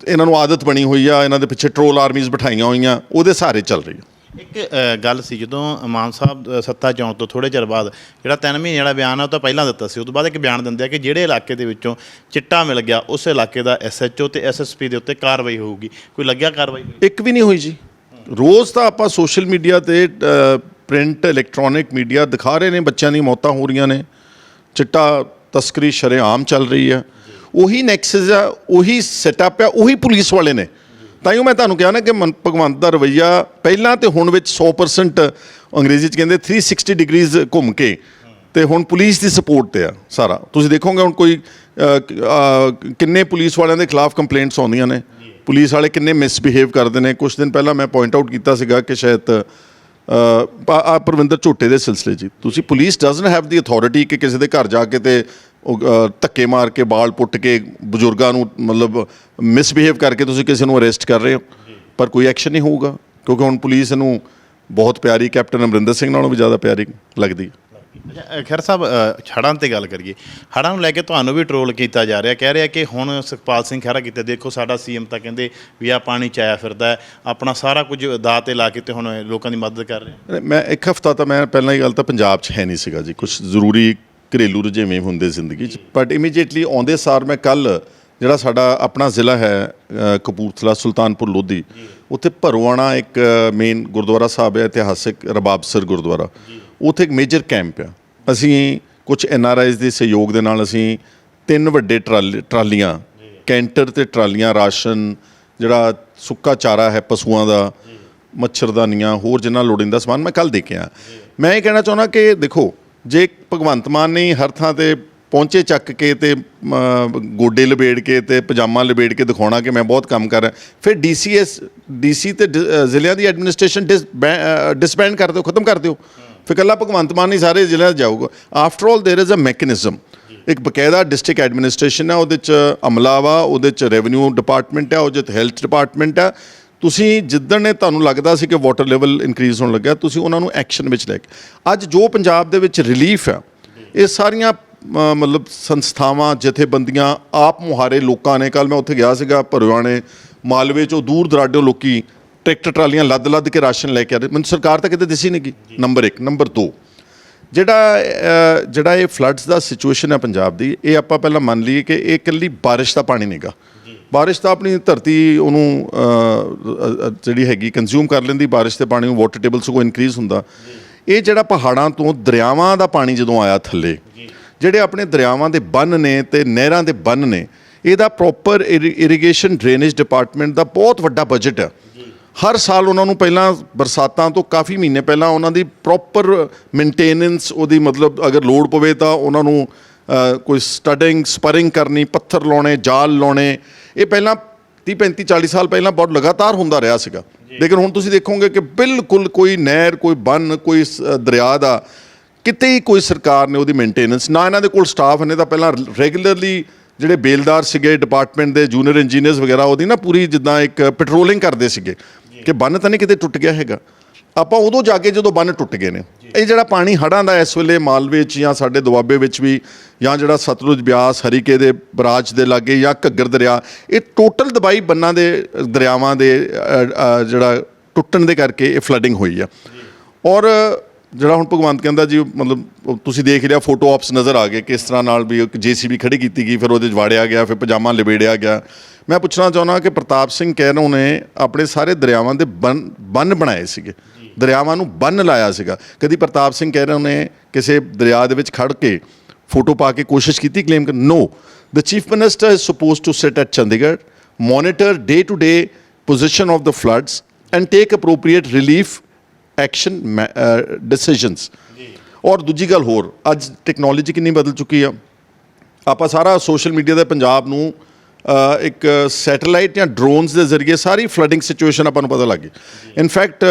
ਇਹਨਾਂ ਨੂੰ ਆਦਤ ਬਣੀ ਹੋਈ ਆ, ਇਹਨਾਂ ਦੇ ਪਿੱਛੇ ਟਰੋਲ ਆਰਮੀਜ਼ ਬਿਠਾਈਆਂ ਹੋਈਆਂ, ਉਹਦੇ ਸਹਾਰੇ ਚੱਲ ਰਹੀ ਹੈ। ਇੱਕ ਗੱਲ ਸੀ, ਜਦੋਂ ਮਾਨ ਸਾਹਿਬ ਸੱਤਾ 'ਚ ਆਉਣ ਤੋਂ ਥੋੜ੍ਹੇ ਚਿਰ ਬਾਅਦ ਜਿਹੜਾ 3 ਮਹੀਨੇ ਵਾਲਾ ਬਿਆਨ ਆ ਉਹ ਤਾਂ ਪਹਿਲਾਂ ਦਿੱਤਾ ਸੀ, ਉਸ ਤੋਂ ਬਾਅਦ ਇੱਕ ਬਿਆਨ ਦਿੰਦੇ ਆ ਕਿ ਜਿਹੜੇ ਇਲਾਕੇ ਦੇ ਵਿੱਚੋਂ ਚਿੱਟਾ ਮਿਲ ਗਿਆ ਉਸ ਇਲਾਕੇ ਦਾ SHO ਤੇ SSP ਦੇ ਉੱਤੇ ਕਾਰਵਾਈ ਹੋਊਗੀ। ਕੋਈ ਲੱਗਿਆ ਕਾਰਵਾਈ? ਇੱਕ ਵੀ ਨਹੀਂ ਹੋਈ ਜੀ। ਰੋਜ਼ ਤਾਂ ਆਪਾਂ ਸੋਸ਼ਲ ਮੀਡੀਆ 'ਤੇ ਪ੍ਰਿੰਟ ਇਲੈਕਟ੍ਰੋਨਿਕ ਮੀਡੀਆ ਦਿਖਾ ਰਹੇ ਨੇ ਬੱਚਿਆਂ ਦੀਆਂ ਮੌਤਾਂ ਹੋ ਰਹੀਆਂ ਨੇ, ਚਿੱਟਾ ਤਸਕਰੀ ਸ਼ਰੇਆਮ ਚੱਲ ਰਹੀ ਆ। ਉਹੀ ਨੈਕਸਸ ਆ, ਉਹੀ ਸੈਟਅਪ ਆ, ਉਹੀ ਪੁਲਿਸ ਵਾਲੇ ਨੇ। ਤਾਂ ਹੀ ਮੈਂ ਤੁਹਾਨੂੰ ਕਿਹਾ ਨਾ ਕਿ ਭਗਵੰਤ ਦਾ ਰਵੱਈਆ ਪਹਿਲਾਂ ਤੇ ਹੁਣ ਵਿੱਚ 100% ਅੰਗਰੇਜ਼ੀ 'ਚ ਕਹਿੰਦੇ 360 ਡਿਗਰੀਜ਼ ਘੁੰਮ ਕੇ ਤੇ ਹੁਣ ਪੁਲਿਸ ਦੀ ਸਪੋਰਟ 'ਤੇ ਆ ਸਾਰਾ। ਤੁਸੀਂ ਦੇਖੋਗੇ ਹੁਣ ਕੋਈ ਕਿੰਨੇ ਪੁਲਿਸ ਵਾਲਿਆਂ ਦੇ ਖਿਲਾਫ ਕੰਪਲੇਂਟਸ ਆਉਂਦੀਆਂ ਨੇ, ਪੁਲਿਸ ਵਾਲੇ ਕਿੰਨੇ ਮਿਸਬਿਹੇਵ ਕਰਦੇ ਨੇ। ਕੁਝ ਦਿਨ ਪਹਿਲਾਂ ਮੈਂ ਪੁਆਇੰਟ ਆਊਟ ਕੀਤਾ ਸੀਗਾ ਕਿ ਸ਼ਾਇਦ ਪਰਵਿੰਦਰ ਝੋਟੇ ਦੇ ਸਿਲਸਿਲੇ 'ਚ ਤੁਸੀਂ police doesn't have the authority ਕਿ ਕਿਸੇ ਦੇ ਘਰ ਜਾ ਕੇ ਤੇ ਉਹ ਧੱਕੇ ਮਾਰ ਕੇ ਬਾਲ ਪੁੱਟ ਕੇ ਬਜ਼ੁਰਗਾਂ ਨੂੰ ਮਤਲਬ ਮਿਸਬਿਹੇਵ ਕਰਕੇ ਤੁਸੀਂ ਕਿਸੇ ਨੂੰ ਅਰੈਸਟ ਕਰ ਰਹੇ ਹੋ, ਪਰ ਕੋਈ ਐਕਸ਼ਨ ਨਹੀਂ ਹੋਊਗਾ ਕਿਉਂਕਿ ਹੁਣ ਪੁਲਿਸ ਨੂੰ ਬਹੁਤ ਪਿਆਰੀ ਕੈਪਟਨ ਅਮਰਿੰਦਰ ਸਿੰਘ ਨਾਲੋਂ ਵੀ ਜ਼ਿਆਦਾ ਪਿਆਰੀ ਲੱਗਦੀ ਹੈ। ਅੱਛਾ ਖੈਰ ਸਾਹਿਬ, ਹੜ੍ਹਾਂ 'ਤੇ ਗੱਲ ਕਰੀਏ। ਹੜ੍ਹਾਂ ਨੂੰ ਲੈ ਕੇ ਤੁਹਾਨੂੰ ਵੀ ਟਰੋਲ ਕੀਤਾ ਜਾ ਰਿਹਾ, ਕਹਿ ਰਿਹਾ ਕਿ ਹੁਣ ਸੁਖਪਾਲ ਸਿੰਘ ਖਹਿਰਾ ਕੀਤੇ, ਦੇਖੋ ਸਾਡਾ CM ਤਾਂ ਕਹਿੰਦੇ ਵੀ ਆ ਪਾਣੀ 'ਚ ਆਇਆ ਫਿਰਦਾ ਹੈ, ਆਪਣਾ ਸਾਰਾ ਕੁਝ ਦਾਅ 'ਤੇ ਲਾ ਕੇ ਤੇ ਹੁਣ ਲੋਕਾਂ ਦੀ ਮਦਦ ਕਰ ਰਿਹਾ। ਮੈਂ ਇੱਕ ਹਫ਼ਤਾ ਤਾਂ ਮੈਂ ਪਹਿਲਾਂ ਹੀ ਗੱਲ ਤਾਂ ਪੰਜਾਬ 'ਚ ਹੈ ਨਹੀਂ ਸੀਗਾ ਜੀ, ਕੁਛ ਜ਼ਰੂਰੀ ਘਰੇਲੂ ਰੁਝੇਵੇਂ ਹੁੰਦੇ ਜ਼ਿੰਦਗੀ 'ਚ, ਬਟ ਇਮੀਡੀਏਟਲੀ ਆਉਂਦੇ ਸਾਰ ਮੈਂ ਕੱਲ੍ਹ ਜਿਹੜਾ ਸਾਡਾ ਆਪਣਾ ਜ਼ਿਲ੍ਹਾ ਹੈ ਕਪੂਰਥਲਾ ਸੁਲਤਾਨਪੁਰ ਲੋਧੀ, ਉੱਥੇ ਭਰੋਆਣਾ ਇੱਕ ਮੇਨ ਗੁਰਦੁਆਰਾ ਸਾਹਿਬ ਹੈ ਇਤਿਹਾਸਿਕ ਰਬਾਬਸਰ ਗੁਰਦੁਆਰਾ, ਉੱਥੇ ਇੱਕ ਮੇਜਰ ਕੈਂਪ ਆ। ਅਸੀਂ ਕੁਝ NRIs ਦੇ ਸਹਿਯੋਗ ਦੇ ਨਾਲ ਅਸੀਂ 3 ਵੱਡੇ ਟਰਾਲੀਆਂ ਕੈਂਟਰ ਤੇ ਟਰਾਲੀਆਂ ਰਾਸ਼ਨ, ਜਿਹੜਾ ਸੁੱਕਾ ਚਾਰਾ ਹੈ ਪਸ਼ੂਆਂ ਦਾ, ਮੱਛਰਦਾਨੀਆਂ, ਹੋਰ ਜਿੰਨਾ ਲੋੜੀਂਦਾ ਸਮਾਨ ਮੈਂ ਕੱਲ੍ਹ ਦੇ ਕੇ ਆਇਆ। ਮੈਂ ਇਹ ਕਹਿਣਾ ਚਾਹੁੰਦਾ ਕਿ ਦੇਖੋ, ਜੇ ਭਗਵੰਤ ਮਾਨ ਨੇ ਹਰ ਥਾਂ 'ਤੇ ਪਹੁੰਚੇ ਚੱਕ ਕੇ ਤੇ ਗੋਡੇ ਲਬੇੜ ਕੇ ਤੇ ਪਜਾਮਾ ਲਬੇੜ ਕੇ ਦਿਖਾਉਣਾ ਕਿ ਮੈਂ ਬਹੁਤ ਕੰਮ ਕਰ ਰਿਹਾ, ਫਿਰ DC ਤੇ ਜ਼ਿਲ੍ਹਿਆਂ ਦੀ ਐਡਮਿਨਿਸਟ੍ਰੇਸ਼ਨ ਡਿਸਬੈਂਡ ਕਰ ਦਿਓ, ਖਤਮ ਕਰ ਦਿਓ, ਫਿਰ ਇਕੱਲਾ ਭਗਵੰਤ ਮਾਨ ਨਹੀਂ ਸਾਰੇ ਜ਼ਿਲ੍ਹਿਆਂ 'ਚ ਜਾਊਗਾ। After all there is a mechanism, ਇੱਕ ਬਕਾਇਦਾ ਡਿਸਟ੍ਰਿਕਟ ਐਡਮਿਨਿਸਟ੍ਰੇਸ਼ਨ ਹੈ, ਉਹਦੇ 'ਚ ਅਮਲਾ ਵਾ, ਉਹਦੇ 'ਚ ਰੈਵਨਿਊ ਡਿਪਾਰਟਮੈਂਟ ਆ, ਉਹਦੇ 'ਚ ਹੈਲਥ ਡਿਪਾਰਟਮੈਂਟ ਆ। ਤੁਸੀਂ ਜਿੱਦਣ ਨੇ ਤੁਹਾਨੂੰ ਲੱਗਦਾ ਸੀ ਕਿ ਵਾਟਰ ਲੈਵਲ ਇਨਕਰੀਜ਼ ਹੋਣ ਲੱਗਿਆ, ਤੁਸੀਂ ਉਹਨਾਂ ਨੂੰ ਐਕਸ਼ਨ ਵਿੱਚ ਲੈ ਕੇ ਅੱਜ ਜੋ ਪੰਜਾਬ ਦੇ ਵਿੱਚ ਰਿਲੀਫ ਆ, ਇਹ ਸਾਰੀਆਂ ਮਤਲਬ ਸੰਸਥਾਵਾਂ, ਜਥੇਬੰਦੀਆਂ, ਆਪ ਮੁਹਾਰੇ ਲੋਕਾਂ ਨੇ। ਕੱਲ੍ਹ ਮੈਂ ਉੱਥੇ ਗਿਆ ਸੀਗਾ ਭਰੋਆਣੇ, ਮਾਲਵੇ 'ਚੋਂ ਦੂਰ ਦਰਾਡਿਓਂ ਲੋਕੀ ਟਰੈਕਟਰ ਟਰਾਲੀਆਂ ਲੱਦ ਕੇ ਰਾਸ਼ਨ ਲੈ ਕੇ ਆ ਰਹੇ। ਮੈਨੂੰ ਸਰਕਾਰ ਤਾਂ ਕਿਤੇ ਦਿਸੀ ਨਹੀਂ ਗਈ, ਨੰਬਰ 1। ਨੰਬਰ 2, ਜਿਹੜਾ ਇਹ ਫਲੱਡਸ ਦਾ ਸਿਚੁਏਸ਼ਨ ਹੈ ਪੰਜਾਬ ਦੀ, ਇਹ ਆਪਾਂ ਪਹਿਲਾਂ ਮੰਨ ਲਈਏ ਕਿ ਇਹ ਇਕੱਲੀ ਬਾਰਿਸ਼ ਦਾ ਪਾਣੀ ਨਹੀਂਗਾ। ਬਾਰਿਸ਼ ਤਾਂ ਆਪਣੀ ਧਰਤੀ ਉਹਨੂੰ ਜਿਹੜੀ ਹੈਗੀ ਕੰਜ਼ਿਊਮ ਕਰ ਲੈਂਦੀ, ਬਾਰਿਸ਼ ਦੇ ਪਾਣੀ ਨੂੰ ਵਾਟਰ ਟੇਬਲ ਸਗੋਂ ਇਨਕਰੀਜ਼ ਹੁੰਦਾ। ਇਹ ਜਿਹੜਾ ਪਹਾੜਾਂ ਤੋਂ ਦਰਿਆਵਾਂ ਦਾ ਪਾਣੀ ਜਦੋਂ ਆਇਆ ਥੱਲੇ, ਜਿਹੜੇ ਆਪਣੇ ਦਰਿਆਵਾਂ ਦੇ ਬੰਨ੍ਹ ਨੇ ਤੇ ਨਹਿਰਾਂ ਦੇ ਬੰਨ੍ਹ ਨੇ, ਇਹਦਾ ਪ੍ਰੋਪਰ ਇਰੀਗੇਸ਼ਨ ਡਰੇਨੇਜ ਡਿਪਾਰਟਮੈਂਟ ਦਾ ਬਹੁਤ ਵੱਡਾ ਬਜਟ ਹੈ। ਹਰ ਸਾਲ ਉਹਨਾਂ ਨੂੰ ਪਹਿਲਾਂ ਬਰਸਾਤਾਂ ਤੋਂ ਕਾਫੀ ਮਹੀਨੇ ਪਹਿਲਾਂ ਉਹਨਾਂ ਦੀ ਪ੍ਰੋਪਰ ਮੇਨਟੇਨੈਂਸ, ਉਹਦੀ ਮਤਲਬ ਅਗਰ ਲੋੜ ਪਵੇ ਤਾਂ ਉਹਨਾਂ ਨੂੰ ਕੋਈ ਸਟਡਿੰਗ ਸਪਰਿੰਗ ਕਰਨੀ, ਪੱਥਰ ਲਾਉਣੇ, ਜਾਲ ਲਾਉਣੇ, ਇਹ ਪਹਿਲਾਂ 30 35 40 ਸਾਲ ਪਹਿਲਾਂ ਬਹੁਤ ਲਗਾਤਾਰ ਹੁੰਦਾ ਰਿਹਾ ਸੀਗਾ। ਲੇਕਿਨ ਹੁਣ ਤੁਸੀਂ ਦੇਖੋਗੇ ਕਿ ਬਿਲਕੁਲ ਕੋਈ ਨਹਿਰ, ਕੋਈ ਬੰਨ, ਕੋਈ ਦਰਿਆ ਦਾ ਕਿਤੇ ਹੀ ਕੋਈ ਸਰਕਾਰ ਨੇ ਉਹਦੀ ਮੇਨਟੇਨੈਂਸ ਨਾ, ਇਹਨਾਂ ਦੇ ਕੋਲ ਸਟਾਫ ਨੇ। ਤਾਂ ਪਹਿਲਾਂ ਰੈਗੂਲਰਲੀ ਜਿਹੜੇ ਬੇਲਦਾਰ ਸੀਗੇ ਡਿਪਾਰਟਮੈਂਟ ਦੇ, ਜੂਨੀਅਰ ਇੰਜੀਨੀਅਰਸ ਵਗੈਰਾ, ਉਹਦੀ ਨਾ ਪੂਰੀ ਜਿੱਦਾਂ ਇੱਕ ਪੈਟਰੋਲਿੰਗ ਕਰਦੇ ਸੀਗੇ ਕਿ ਬੰਨ ਤਾਂ ਨਹੀਂ ਕਿਤੇ ਟੁੱਟ ਗਿਆ ਹੈਗਾ। ਆਪਾਂ ਉਦੋਂ ਜਾ ਕੇ ਜਦੋਂ ਬੰਨ ਟੁੱਟ ਗਏ ਨੇ, ਇਹ ਜਿਹੜਾ ਪਾਣੀ ਹੜ੍ਹਾਂ ਦਾ ਇਸ ਵੇਲੇ ਮਾਲਵੇ 'ਚ ਜਾਂ ਸਾਡੇ ਦੁਆਬੇ ਵਿੱਚ ਵੀ, ਜਾਂ ਜਿਹੜਾ ਸਤਲੁਜ, ਬਿਆਸ, ਹਰੀਕੇ ਦੇ ਬਰਾਜ ਦੇ ਲਾਗੇ, ਜਾਂ ਘੱਗਰ ਦਰਿਆ, ਇਹ ਟੋਟਲ ਦਬਾਈ ਬੰਨਾਂ ਦੇ ਦਰਿਆਵਾਂ ਦੇ ਜਿਹੜਾ ਟੁੱਟਣ ਦੇ ਕਰਕੇ ਇਹ ਫਲੱਡਿੰਗ ਹੋਈ ਆ। ਔਰ ਜਿਹੜਾ ਹੁਣ ਭਗਵੰਤ ਕਹਿੰਦਾ ਜੀ, ਮਤਲਬ ਤੁਸੀਂ ਦੇਖ ਲਿਆ ਫੋਟੋ ਆਪਸ ਨਜ਼ਰ ਆ ਗਏ ਕਿਸ ਤਰ੍ਹਾਂ ਨਾਲ ਵੀ ਇੱਕ JCB ਖੜੀ ਕੀਤੀ ਗਈ, ਫਿਰ ਉਹਦੇ 'ਚ ਵਾੜਿਆ ਗਿਆ, ਫਿਰ ਪਜਾਮਾ ਲਬੇੜਿਆ ਗਿਆ। ਮੈਂ ਪੁੱਛਣਾ ਚਾਹੁੰਦਾ ਕਿ ਪ੍ਰਤਾਪ ਸਿੰਘ ਕਹਿਰੋਂ ਨੇ ਆਪਣੇ ਸਾਰੇ ਦਰਿਆਵਾਂ ਦੇ ਬੰਨ ਬਣਾਏ ਸੀਗੇ, ਦਰਿਆਵਾਂ ਨੂੰ ਬੰਨ ਲਾਇਆ ਸੀਗਾ। ਕਦੀ ਪ੍ਰਤਾਪ ਸਿੰਘ ਕਹਿਰੋਂ ਨੇ ਕਿਸੇ ਦਰਿਆ ਦੇ ਵਿੱਚ ਖੜ੍ਹ ਕੇ ਫੋਟੋ ਪਾ ਕੇ ਕੋਸ਼ਿਸ਼ ਕੀਤੀ ਕਲੇਮ ਕਰ no the chief minister is suppose to sit at Chandigarh monitor day to day position of the floods and take appropriate relief action decisions ਔਰ ਦੂਜੀ ਗੱਲ ਹੋਰ ਅੱਜ ਟੈਕਨੋਲੋਜੀ ਕਿੰਨੀ ਬਦਲ ਚੁੱਕੀ ਆ ਆਪਾਂ ਸਾਰਾ ਸੋਸ਼ਲ ਮੀਡੀਆ ਦੇ ਪੰਜਾਬ ਨੂੰ ਇੱਕ ਸੈਟੇਲਾਈਟ ਜਾਂ ਡਰੋਨਸ ਦੇ ਜ਼ਰੀਏ ਸਾਰੀ ਫਲੱਡਿੰਗ ਸਿਚੁਏਸ਼ਨ ਆਪਾਂ ਨੂੰ ਪਤਾ ਲੱਗ ਗਈ ਇਨਫੈਕਟ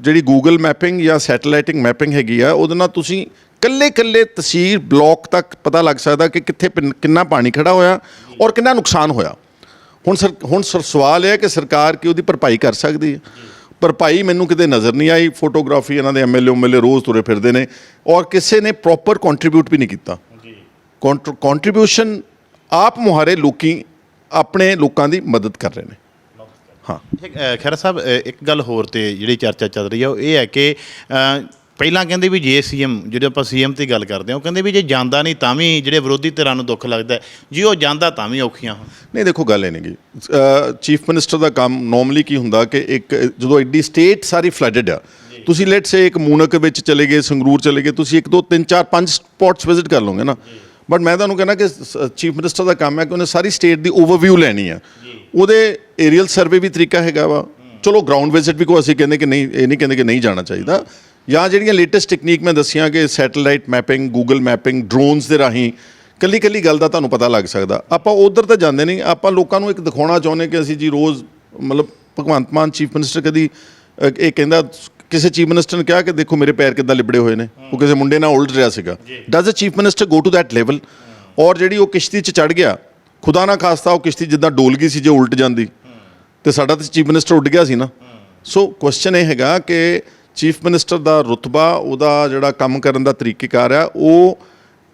ਜਿਹੜੀ ਗੂਗਲ ਮੈਪਿੰਗ ਜਾਂ ਸੈਟੇਲਾਈਟਿੰਗ ਮੈਪਿੰਗ ਹੈਗੀ ਆ ਉਹਦੇ ਨਾਲ ਤੁਸੀਂ ਕੱਲੇ ਤਹਿਸੀਲ ਬਲਾਕ ਤੱਕ ਪਤਾ ਲੱਗ ਸਕਦਾ ਕਿ ਕਿੱਥੇ ਕਿੰਨਾ ਪਾਣੀ ਖੜਾ ਹੋਇਆ ਔਰ ਕਿੰਨਾ ਨੁਕਸਾਨ ਹੋਇਆ ਹੁਣ ਸਵਾਲ ਇਹ ਹੈ ਕਿ ਸਰਕਾਰ ਕੀ ਉਹਦੀ ਭਰਪਾਈ ਕਰ ਸਕਦੀ ਹੈ ਭਰਪਾਈ ਮੈਨੂੰ ਕਿਤੇ ਨਜ਼ਰ ਨਹੀਂ ਆਈ ਫੋਟੋਗ੍ਰਾਫੀ ਇਹਨਾਂ ਦੇ ਐਮਐਲਏ ਰੋਜ਼ ਤੁਰੇ ਫਿਰਦੇ ਨੇ ਔਰ ਕਿਸੇ ਨੇ ਪ੍ਰੋਪਰ ਕੰਟਰੀਬਿਊਟ ਵੀ ਨਹੀਂ ਕੀਤਾ ਕੰਟਰੀਬਿਊਸ਼ਨ ਆਪ ਮੁਹਾਰੇ ਲੋਕੀ ਆਪਣੇ ਲੋਕਾਂ ਦੀ ਮਦਦ ਕਰ ਰਹੇ ਨੇ ਹਾਂ ਖਹਿਰਾ ਸਾਹਿਬ ਇੱਕ ਗੱਲ ਹੋਰ ਤੇ ਜਿਹੜੀ ਚਰਚਾ ਚੱਲ ਰਹੀ ਹੈ ਉਹ ਇਹ ਹੈ ਕਿ ਪਹਿਲਾਂ ਕਹਿੰਦੇ ਵੀ ਜੇ ਸੀਐਮ ਜਦੋਂ ਆਪਾਂ ਸੀਐਮ ਦੀ ਗੱਲ ਕਰਦੇ ਹਾਂ ਉਹ ਕਹਿੰਦੇ ਵੀ ਜੇ ਜਾਂਦਾ ਨਹੀਂ ਤਾਂ ਵੀ ਜਿਹੜੇ ਵਿਰੋਧੀ ਧਿਰਾਂ ਨੂੰ ਦੁੱਖ ਲੱਗਦਾ ਜੇ ਉਹ ਜਾਂਦਾ ਤਾਂ ਵੀ ਔਖੀਆਂ ਹੋਣ ਨਹੀਂ ਦੇਖੋ ਗੱਲ ਇਹ ਨਹੀਂ ਗੀ ਚੀਫ ਮਿਨਿਸਟਰ ਦਾ ਕੰਮ ਨੋਰਮਲੀ ਕੀ ਹੁੰਦਾ ਕਿ ਇੱਕ ਜਦੋਂ ਐਡੀ ਸਟੇਟ ਸਾਰੀ ਫਲੱਡਡ ਆ ਤੁਸੀਂ ਲੈਟ ਸੇ ਇੱਕ ਮੂਨਕ ਵਿੱਚ ਚਲੇ ਗਏ ਸੰਗਰੂਰ ਚਲੇ ਗਏ ਤੁਸੀਂ 1 2 3 4 5 ਸਪੌਟਸ ਵਿਜ਼ਿਟ ਕਰ ਲਓਗੇ ਨਾ ਬਟ ਮੈਂ ਤੁਹਾਨੂੰ ਕਹਿੰਦਾ ਕਿ ਚੀਫ ਮਿਨਿਸਟਰ ਦਾ ਕੰਮ ਹੈ ਕਿ ਉਹਨੇ ਸਾਰੀ ਸਟੇਟ ਦੀ ਓਵਰਵਿਊ ਲੈਣੀ ਆ ਉਹਦੇ ਏਰੀਅਲ ਸਰਵੇ ਵੀ ਤਰੀਕਾ ਹੈਗਾ ਵਾ ਚਲੋ ਗਰਾਊਂਡ ਵਿਜ਼ਿਟ ਵੀ ਕੋਈ ਅਸੀਂ ਕਹਿੰਦੇ ਕਿ ਨਹੀਂ ਇਹ ਨਹੀਂ ਕਹਿੰਦੇ ਕਿ ਨਹੀਂ ਜਾਣਾ ਚਾਹੀਦਾ ਜਾਂ ਜਿਹੜੀਆਂ ਲੇਟੈਸਟ ਟੈਕਨੀਕ ਮੈਂ ਦੱਸੀਆਂ ਕਿ satellite mapping Google mapping drones ਦੇ ਰਾਹੀਂ ਕੱਲੀ ਗੱਲ ਦਾ ਤੁਹਾਨੂੰ ਪਤਾ ਲੱਗ ਸਕਦਾ ਆਪਾਂ ਉਧਰ ਤਾਂ ਜਾਂਦੇ ਨਹੀਂ ਆਪਾਂ ਲੋਕਾਂ ਨੂੰ ਇੱਕ ਦਿਖਾਉਣਾ ਚਾਹੁੰਦੇ ਕਿ ਅਸੀਂ ਜੀ ਰੋਜ਼ ਮਤਲਬ ਭਗਵੰਤ ਮਾਨ ਚੀਫ ਮਿਨਿਸਟਰ ਕਦੀ ਇਹ ਕਹਿੰਦਾ ਕਿਸੇ ਚੀਫ ਮਿਨਿਸਟਰ ਨੇ ਕਿਹਾ ਕਿ ਦੇਖੋ ਮੇਰੇ ਪੈਰ ਕਿੱਦਾਂ ਲਿਬੜੇ ਹੋਏ ਨੇ ਉਹ ਕਿਸੇ ਮੁੰਡੇ ਨਾਲ ਉਲਟ ਰਿਹਾ ਸੀਗਾ does a chief minister go to that level ਔਰ ਜਿਹੜੀ ਉਹ ਕਿਸ਼ਤੀ 'ਚ ਚੜ੍ਹ ਗਿਆ ਖੁਦਾ ਨਾ ਖਾਸਤਾ ਉਹ ਕਿਸ਼ਤੀ ਜਿੱਦਾਂ ਡੋਲ ਗਈ ਸੀ ਜੇ ਉਲਟ ਜਾਂਦੀ ਤੇ ਸਾਡਾ ਤਾਂ ਚੀਫ ਮਿਨਿਸਟਰ ਉੱਡ ਗਿਆ ਸੀ ਨਾ ਸੋ ਕੁਐਸਚਨ ਇਹ ਹੈਗਾ ਕਿ ਚੀਫ ਮਿਨਿਸਟਰ ਦਾ ਰੁਤਬਾ ਉਹਦਾ ਜਿਹੜਾ ਕੰਮ ਕਰਨ ਦਾ ਤਰੀਕੇਕਾਰ ਆ ਉਹ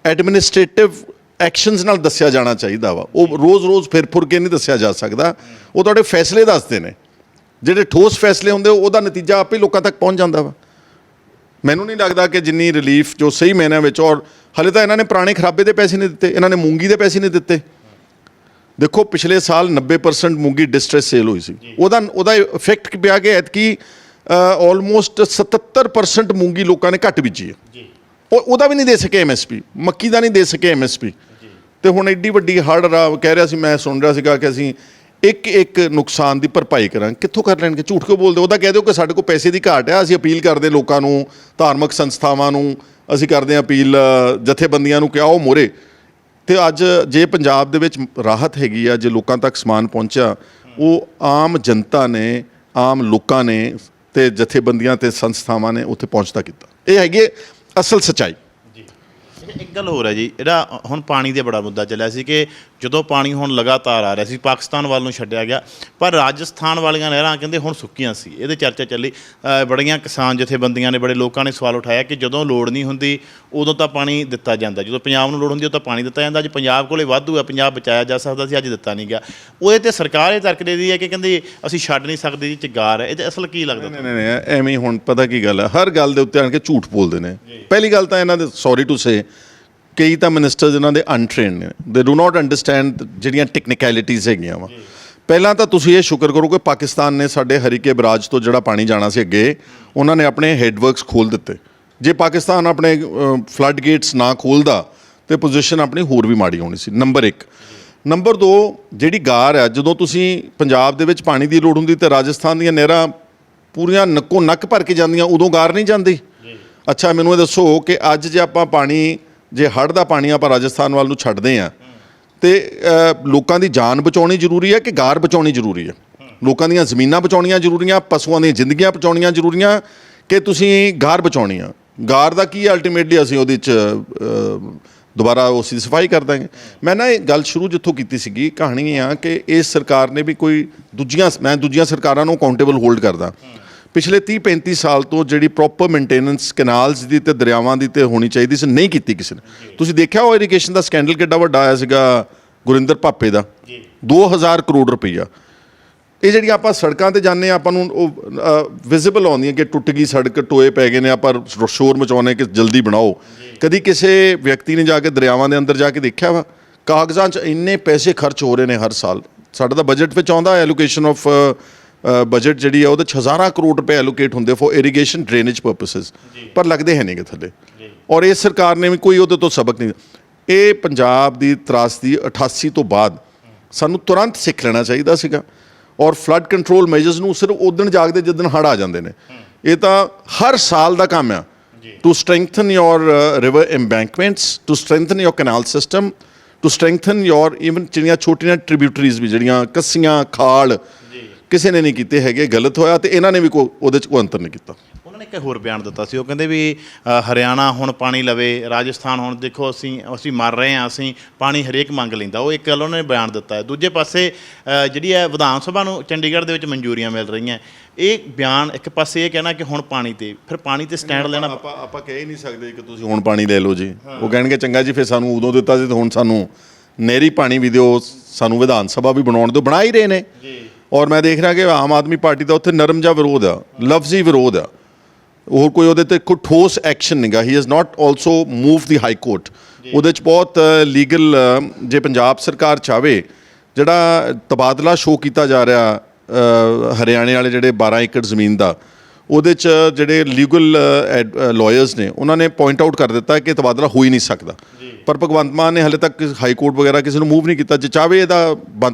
ਐਡਮਿਨਿਸਟ੍ਰੇਟਿਵ ਐਕਸ਼ਨਸ ਨਾਲ ਦੱਸਿਆ ਜਾਣਾ ਚਾਹੀਦਾ ਵਾ ਉਹ ਰੋਜ਼ ਫਿਰ ਕੇ ਨਹੀਂ ਦੱਸਿਆ ਜਾ ਸਕਦਾ ਉਹ ਤੁਹਾਡੇ ਫੈਸਲੇ ਦੱਸਦੇ ਨੇ ਜਿਹੜੇ ਠੋਸ ਫੈਸਲੇ ਹੁੰਦੇ ਉਹਦਾ ਨਤੀਜਾ ਆਪੇ ਲੋਕਾਂ ਤੱਕ ਪਹੁੰਚ ਜਾਂਦਾ ਵਾ ਮੈਨੂੰ ਨਹੀਂ ਲੱਗਦਾ ਕਿ ਜਿੰਨੀ ਰਿਲੀਫ ਜੋ ਸਹੀ ਮਾਇਨਿਆਂ ਵਿੱਚ ਔਰ ਹਾਲੇ ਤਾਂ ਇਹਨਾਂ ਨੇ ਪੁਰਾਣੇ ਖਰਾਬੇ ਦੇ ਪੈਸੇ ਨਹੀਂ ਦਿੱਤੇ ਇਹਨਾਂ ਨੇ ਮੂੰਗੀ ਦੇ ਪੈਸੇ ਨਹੀਂ ਦਿੱਤੇ ਦੇਖੋ ਪਿਛਲੇ ਸਾਲ 90% ਮੂੰਗੀ ਡਿਸਟ੍ਰੈਸ ਸੇਲ ਹੋਈ ਸੀ ਉਹਦਾ ਇਫੈਕਟ ਪਿਆ ਕਿ ਐਤਕੀ ਆਲਮੋਸਟ 77% ਮੂੰਗੀ ਲੋਕਾਂ ਨੇ ਘੱਟ ਬੀਜੀ ਹੈ ਉਹਦਾ ਵੀ ਨਹੀਂ ਦੇ ਸਕੇ ਐਮਐਸਪੀ ਮੱਕੀ ਦਾ ਨਹੀਂ ਦੇ ਸਕੇ ਐਮਐਸਪੀ ਤੇ ਹੁਣ ਐਡੀ ਵੱਡੀ ਹੜ੍ਹ ਕਹਿ ਰਿਹਾ ਸੀ ਮੈਂ ਸੁਣ ਰਿਹਾ ਸੀਗਾ ਕਿ ਅਸੀਂ ਇੱਕ ਨੁਕਸਾਨ ਦੀ ਭਰਪਾਈ ਕਰਾਂਗੇ ਕਿੱਥੋਂ ਕਰ ਲੈਣਗੇ ਝੂਠ ਕਿਉਂ ਬੋਲਦੇ ਉਹਦਾ ਕਹਿ ਦਿਓ ਕਿ ਸਾਡੇ ਕੋਲ ਪੈਸੇ ਦੀ ਘਾਟ ਹੈ ਅਸੀਂ ਅਪੀਲ ਕਰਦੇ ਲੋਕਾਂ ਨੂੰ ਧਾਰਮਿਕ ਸੰਸਥਾਵਾਂ ਨੂੰ ਅਸੀਂ ਕਰਦੇ ਹਾਂ ਅਪੀਲ ਜਥੇਬੰਦੀਆਂ ਨੂੰ ਕਿ ਆਓ ਮੋਹਰੇ ਤੇ ਅੱਜ ਜੇ ਪੰਜਾਬ ਦੇ ਵਿੱਚ ਰਾਹਤ ਹੈਗੀ ਆ ਜੇ ਲੋਕਾਂ ਤੱਕ ਸਮਾਨ ਪਹੁੰਚਿਆ ਉਹ ਆਮ ਜਨਤਾ ਨੇ ਆਮ ਲੋਕਾਂ ਨੇ ਤੇ ਜਥੇਬੰਦੀਆਂ ਤੇ ਸੰਸਥਾਵਾਂ ਨੇ ਉੱਥੇ ਪਹੁੰਚਦਾ ਕੀਤਾ ਇਹ ਹੈਗੀ ਅਸਲ ਸੱਚਾਈ ਇੱਕ ਗੱਲ ਹੋਰ ਹੈ ਜੀ ਜਿਹੜਾ ਹੁਣ ਪਾਣੀ ਦੇ ਬੜਾ ਮੁੱਦਾ ਚੱਲਿਆ ਸੀ ਕਿ ਜਦੋਂ ਪਾਣੀ ਹੁਣ ਲਗਾਤਾਰ ਆ ਰਿਹਾ ਸੀ ਪਾਕਿਸਤਾਨ ਵੱਲ ਨੂੰ ਛੱਡਿਆ ਗਿਆ ਪਰ ਰਾਜਸਥਾਨ ਵਾਲੀਆਂ ਨਹਿਰਾਂ ਕਹਿੰਦੇ ਹੁਣ ਸੁੱਕੀਆਂ ਸੀ ਇਹਦੇ ਚਰਚਾ ਚੱਲੀ ਬੜੀਆਂ ਕਿਸਾਨ ਜਥੇਬੰਦੀਆਂ ਨੇ ਬੜੇ ਲੋਕਾਂ ਨੇ ਸਵਾਲ ਉਠਾਇਆ ਕਿ ਜਦੋਂ ਲੋੜ ਨਹੀਂ ਹੁੰਦੀ ਉਦੋਂ ਤਾਂ ਪਾਣੀ ਦਿੱਤਾ ਜਾਂਦਾ ਜਦੋਂ ਪੰਜਾਬ ਨੂੰ ਲੋੜ ਹੁੰਦੀ ਉਦੋਂ ਤਾਂ ਪਾਣੀ ਦਿੱਤਾ ਜਾਂਦਾ ਅੱਜ ਪੰਜਾਬ ਕੋਲੇ ਵਾਧੂ ਹੈ ਪੰਜਾਬ ਬਚਾਇਆ ਜਾ ਸਕਦਾ ਸੀ ਅੱਜ ਦਿੱਤਾ ਨਹੀਂ ਗਿਆ ਉਹਦੇ 'ਤੇ ਸਰਕਾਰ ਇਹ ਤਰਕ ਦੇ ਦੀ ਹੈ ਕਿ ਕਹਿੰਦੇ ਅਸੀਂ ਛੱਡ ਨਹੀਂ ਸਕਦੇ ਜੀ ਚਗਾਰ ਹੈ ਇਹਦੇ ਅਸਲ ਕੀ ਲੱਗਦਾ ਨਹੀਂ ਐਵੇਂ ਹੁਣ ਪਤਾ ਕੀ ਗੱਲ ਹੈ ਹਰ ਗੱਲ ਦੇ ਉੱਤੇ ਆਣ ਕੇ ਝੂਠ ਬੋਲਦੇ ਨੇ ਪਹਿਲੀ ਗੱਲ ਤਾਂ ਇਹਨਾਂ ਦੇ ਸੌਰੀ ਟੂ ਸੇ ਕਈ ਤਾਂ ਮਿਨਿਸਟਰਸ ਇਹਨਾਂ ਦੇ ਅਨਟ੍ਰੇਨਡ ਨੇ ਦੇ ਡੂ ਨਾਟ ਅੰਡਰਸਟੈਂਡ ਜਿਹੜੀਆਂ ਟੈਕਨੀਕੈਲਿਟੀਜ਼ ਹੈਗੀਆਂ ਵਾ ਪਹਿਲਾਂ ਤਾਂ ਤੁਸੀਂ ਇਹ ਸ਼ੁਕਰ ਕਰੋ ਕਿ ਪਾਕਿਸਤਾਨ ਨੇ ਸਾਡੇ ਹਰੀਕੇ ਬਰਾਜ ਤੋਂ ਜਿਹੜਾ ਪਾਣੀ ਜਾਣਾ ਸੀ ਅੱਗੇ ਉਹਨਾਂ ਨੇ ਆਪਣੇ ਹੈਡਵਰਕਸ ਖੋਲ੍ਹ ਦਿੱਤੇ ਜੇ ਪਾਕਿਸਤਾਨ ਆਪਣੇ ਫਲੱਡ ਗੇਟਸ ਨਾ ਖੋਲ੍ਹਦਾ ਤੇ ਪੋਜੀਸ਼ਨ ਆਪਣੀ ਹੋਰ ਵੀ ਮਾੜੀ ਹੋਣੀ ਸੀ ਨੰਬਰ 1 ਨੰਬਰ 2 ਜਿਹੜੀ ਗਾਰ ਆ ਜਦੋਂ ਤੁਸੀਂ ਪੰਜਾਬ ਦੇ ਵਿੱਚ ਪਾਣੀ ਦੀ ਲੋੜ ਹੁੰਦੀ ਤੇ ਰਾਜਸਥਾਨ ਦੀਆਂ ਨਹਿਰਾਂ ਪੂਰੀਆਂ ਨੱਕੋ ਨੱਕ ਭਰ ਕੇ ਜਾਂਦੀਆਂ ਉਦੋਂ ਗਾਰ ਨਹੀਂ ਜਾਂਦੀ ਅੱਛਾ ਮੈਨੂੰ ਇਹ ਦੱਸੋ ਕਿ ਅੱਜ ਜੇ ਆਪਾਂ ਪਾਣੀ ਜੇ ਹੜ੍ਹ ਦਾ ਪਾਣੀ ਆਪਾਂ ਰਾਜਸਥਾਨ ਵੱਲ ਨੂੰ ਛੱਡਦੇ ਹਾਂ ਤੇ ਲੋਕਾਂ ਦੀ ਜਾਨ ਬਚਾਉਣੀ ਜ਼ਰੂਰੀ ਹੈ ਕਿ ਗਾਰ ਬਚਾਉਣੀ ਜ਼ਰੂਰੀ ਹੈ ਲੋਕਾਂ ਦੀਆਂ ਜ਼ਮੀਨਾਂ ਬਚਾਉਣੀਆਂ ਜ਼ਰੂਰੀਆਂ ਪਸ਼ੂਆਂ ਦੀਆਂ ਜ਼ਿੰਦਗੀਆਂ ਬਚਾਉਣੀਆਂ ਜ਼ਰੂਰੀਆਂ ਕਿ ਤੁਸੀਂ ਗਾਰ ਬਚਾਉਣੀ ਆ ਗਾਰ ਦਾ ਕੀ ਅਲਟੀਮੇਟਲੀ ਅਸੀਂ ਉਹਦੇ 'ਚ ਦੁਬਾਰਾ ਉਸ ਦੀ ਸਫਾਈ ਕਰ ਦਾਂਗੇ ਮੈਂ ਨਾ ਇਹ ਗੱਲ ਸ਼ੁਰੂ ਜਿੱਥੋਂ ਕੀਤੀ ਸੀਗੀ ਕਹਾਣੀ ਇਹ ਆ ਕਿ ਇਸ ਸਰਕਾਰ ਨੇ ਵੀ ਕੋਈ ਦੂਜੀਆਂ ਸਰਕਾਰਾਂ ਨੂੰ ਅਕਾਊਂਟੇਬਲ ਹੋਲਡ ਕਰਦਾ ਪਿਛਲੇ 30-35 ਸਾਲ ਤੋਂ ਜਿਹੜੀ ਪ੍ਰੋਪਰ ਮੇਨਟੇਨੈਂਸ ਕੈਨਾਲਸ ਦੀ ਤੇ ਦਰਿਆਵਾਂ ਦੀ ਤੇ ਹੋਣੀ ਚਾਹੀਦੀ ਸੀ ਨਹੀਂ ਕੀਤੀ ਕਿਸੇ ਨੇ ਤੁਸੀਂ ਦੇਖਿਆ ਉਹ ਇਰੀਗੇਸ਼ਨ ਦਾ ਸਕੈਂਡਲ ਕਿੱਡਾ ਵੱਡਾ ਆਇਆ ਸੀਗਾ ਗੁਰਿੰਦਰ ਭਾਪੇ ਦਾ 2000 ਕਰੋੜ ਰੁਪਈਆ ਇਹ ਜਿਹੜੀਆਂ ਆਪਾਂ ਸੜਕਾਂ ਤੇ ਜਾਂਦੇ ਹਾਂ ਆਪਾਂ ਨੂੰ ਉਹ ਵਿਜ਼ੀਬਲ ਆਉਂਦੀਆਂ ਕਿ ਟੁੱਟ ਗਈ ਸੜਕ ਟੋਏ ਪੈ ਗਏ ਨੇ ਆਪਾਂ ਸ਼ੋਰ ਮਚਾਉਂਦੇ ਕਿ ਜਲਦੀ ਬਣਾਓ ਕਦੀ ਕਿਸੇ ਵਿਅਕਤੀ ਨੇ ਜਾ ਕੇ ਦਰਿਆਵਾਂ ਦੇ ਅੰਦਰ ਜਾ ਕੇ ਦੇਖਿਆ ਵਾ ਕਾਗਜ਼ਾਂ 'ਚ ਇੰਨੇ ਪੈਸੇ ਖਰਚ ਹੋ ਰਹੇ ਨੇ ਹਰ ਸਾਲ ਸਾਡਾ ਤਾਂ ਬਜਟ ਵਿੱਚ ਆਉਂਦਾ ਐਲੋਕੇਸ਼ਨ ਆਫ ਬਜਟ ਜਿਹੜੀ ਆ ਉਹਦੇ 'ਚ ਹਜ਼ਾਰਾਂ ਕਰੋੜ ਰੁਪਏ ਐਲੋਕੇਟ ਹੁੰਦੇ ਫॉर ਇਰੀਗੇਸ਼ਨ ਡਰੇਨੇਜ ਪਰਪਸਿਸ ਪਰ ਲੱਗਦੇ ਹੈ ਨਹੀਂਗੇ ਥੱਲੇ ਔਰ ਇਸ ਸਰਕਾਰ ਨੇ ਵੀ ਕੋਈ ਉਹਦੇ ਤੋਂ ਸਬਕ ਨਹੀਂ ਇਹ ਪੰਜਾਬ ਦੀ ਤਰਾਸਦੀ 88 ਤੋਂ ਬਾਅਦ ਸਾਨੂੰ ਤੁਰੰਤ ਸਿੱਖ ਲੈਣਾ ਚਾਹੀਦਾ ਸੀਗਾ। ਔਰ ਫਲੱਡ ਕੰਟਰੋਲ ਮੈਜਰਸ ਨੂੰ ਸਿਰਫ ਉਦਣ ਜਾਗਦੇ ਜਿੱਦਣ ਹੜ੍ਹ ਆ ਜਾਂਦੇ ਨੇ। ਇਹ ਤਾਂ ਹਰ ਸਾਲ ਦਾ ਕੰਮ ਆ to strengthen your river embankments, to strengthen your canal system, to strengthen your even ਜਿਹੜੀਆਂ ਛੋਟੀਆਂ ਟ੍ਰਿਬਿਊਟਰੀਜ਼ ਵੀ ਜਿਹੜੀਆਂ ਕੱਸੀਆਂ ਖਾਲ ਕਿਸੇ ਨੇ ਨਹੀਂ ਕੀਤੇ ਹੈਗੇ, ਗਲਤ ਹੋਇਆ ਤੇ ਇਹਨਾਂ ਨੇ ਵੀ ਉਹਦੇ 'ਚ ਕੋਈ ਅੰਤਰ ਨਹੀਂ ਕੀਤਾ। ਉਹਨਾਂ ਨੇ ਇੱਕ ਹੋਰ ਬਿਆਨ ਦਿੱਤਾ ਸੀ, ਉਹ ਕਹਿੰਦੇ ਵੀ ਹਰਿਆਣਾ ਹੁਣ ਪਾਣੀ ਲਵੇ, ਰਾਜਸਥਾਨ ਹੁਣ ਦੇਖੋ ਅਸੀਂ ਮਰ ਰਹੇ ਹਾਂ, ਅਸੀਂ ਪਾਣੀ ਹਰੇਕ ਮੰਗ ਲੈਂਦਾ। ਉਹ ਇੱਕ ਗੱਲ ਉਹਨਾਂ ਨੇ ਬਿਆਨ ਦਿੱਤਾ ਹੈ। ਦੂਜੇ ਪਾਸੇ ਜਿਹੜੀ ਹੈ ਵਿਧਾਨ ਸਭਾ ਨੂੰ ਚੰਡੀਗੜ੍ਹ ਦੇ ਵਿੱਚ ਮਨਜ਼ੂਰੀਆਂ ਮਿਲ ਰਹੀਆਂ। ਇਹ ਬਿਆਨ ਇੱਕ ਪਾਸੇ ਇਹ ਕਹਿਣਾ ਕਿ ਹੁਣ ਪਾਣੀ ਤੇ ਫਿਰ ਪਾਣੀ ਤੇ ਸਟੈਂਡ ਲੈਣਾ। ਆਪਾਂ ਕਹਿ ਹੀ ਨਹੀਂ ਸਕਦੇ ਕਿ ਤੁਸੀਂ ਹੁਣ ਪਾਣੀ ਲੈ ਲਓ ਜੀ। ਉਹ ਕਹਿਣਗੇ ਚੰਗਾ ਜੀ ਫਿਰ ਸਾਨੂੰ ਉਦੋਂ ਦਿੱਤਾ ਸੀ ਤੇ ਹੁਣ ਸਾਨੂੰ ਨਹਿਰੀ ਪਾਣੀ ਵੀ ਦਿਓ, ਸਾਨੂੰ ਵਿਧਾਨ ਸਭਾ ਵੀ ਬਣਾਉਣ ਦਿਓ। ਬਣਾ ਹੀ ਰਹੇ ਨੇ। ਔਰ ਮੈਂ ਦੇਖ ਰਿਹਾ ਕਿ ਆਮ ਆਦਮੀ ਪਾਰਟੀ ਦਾ ਉੱਥੇ ਨਰਮ ਜਿਹਾ ਵਿਰੋਧ ਆ, ਲਫ਼ਜ਼ੀ ਵਿਰੋਧ ਆ। ਹੋਰ ਕੋਈ ਉਹਦੇ ਤੇ ਕੋਈ ਠੋਸ ਐਕਸ਼ਨ ਨਹੀਂਗਾ। He has not also move the high court. ਉਹਦੇ 'ਚ ਬਹੁਤ ਲੀਗਲ ਜੇ ਪੰਜਾਬ ਸਰਕਾਰ ਚਾਹਵੇ, ਜਿਹੜਾ ਤਬਾਦਲਾ ਸ਼ੋਅ ਕੀਤਾ ਜਾ ਰਿਹਾ ਹਰਿਆਣੇ ਵਾਲੇ ਜਿਹੜੇ 12 ਏਕੜ ਜ਼ਮੀਨ ਦਾ, ਉਹਦੇ 'ਚ ਜਿਹੜੇ ਲੀਗਲ ਲਾਇਰਸ ਨੇ ਉਹਨਾਂ ਨੇ ਪੁਆਇੰਟ ਆਊਟ ਕਰ ਦਿੱਤਾ ਕਿ ਤਬਾਦਲਾ ਹੋ ਹੀ ਨਹੀਂ ਸਕਦਾ। ਪਰ ਭਗਵੰਤ ਮਾਨ ਨੇ ਹਾਲੇ ਤੱਕ ਹਾਈ ਕੋਰਟ ਵਗੈਰਾ ਕਿਸੇ ਨੂੰ ਮੂਵ ਨਹੀਂ ਕੀਤਾ। ਜੇ ਚਾਹਵੇ ਇਹਦਾ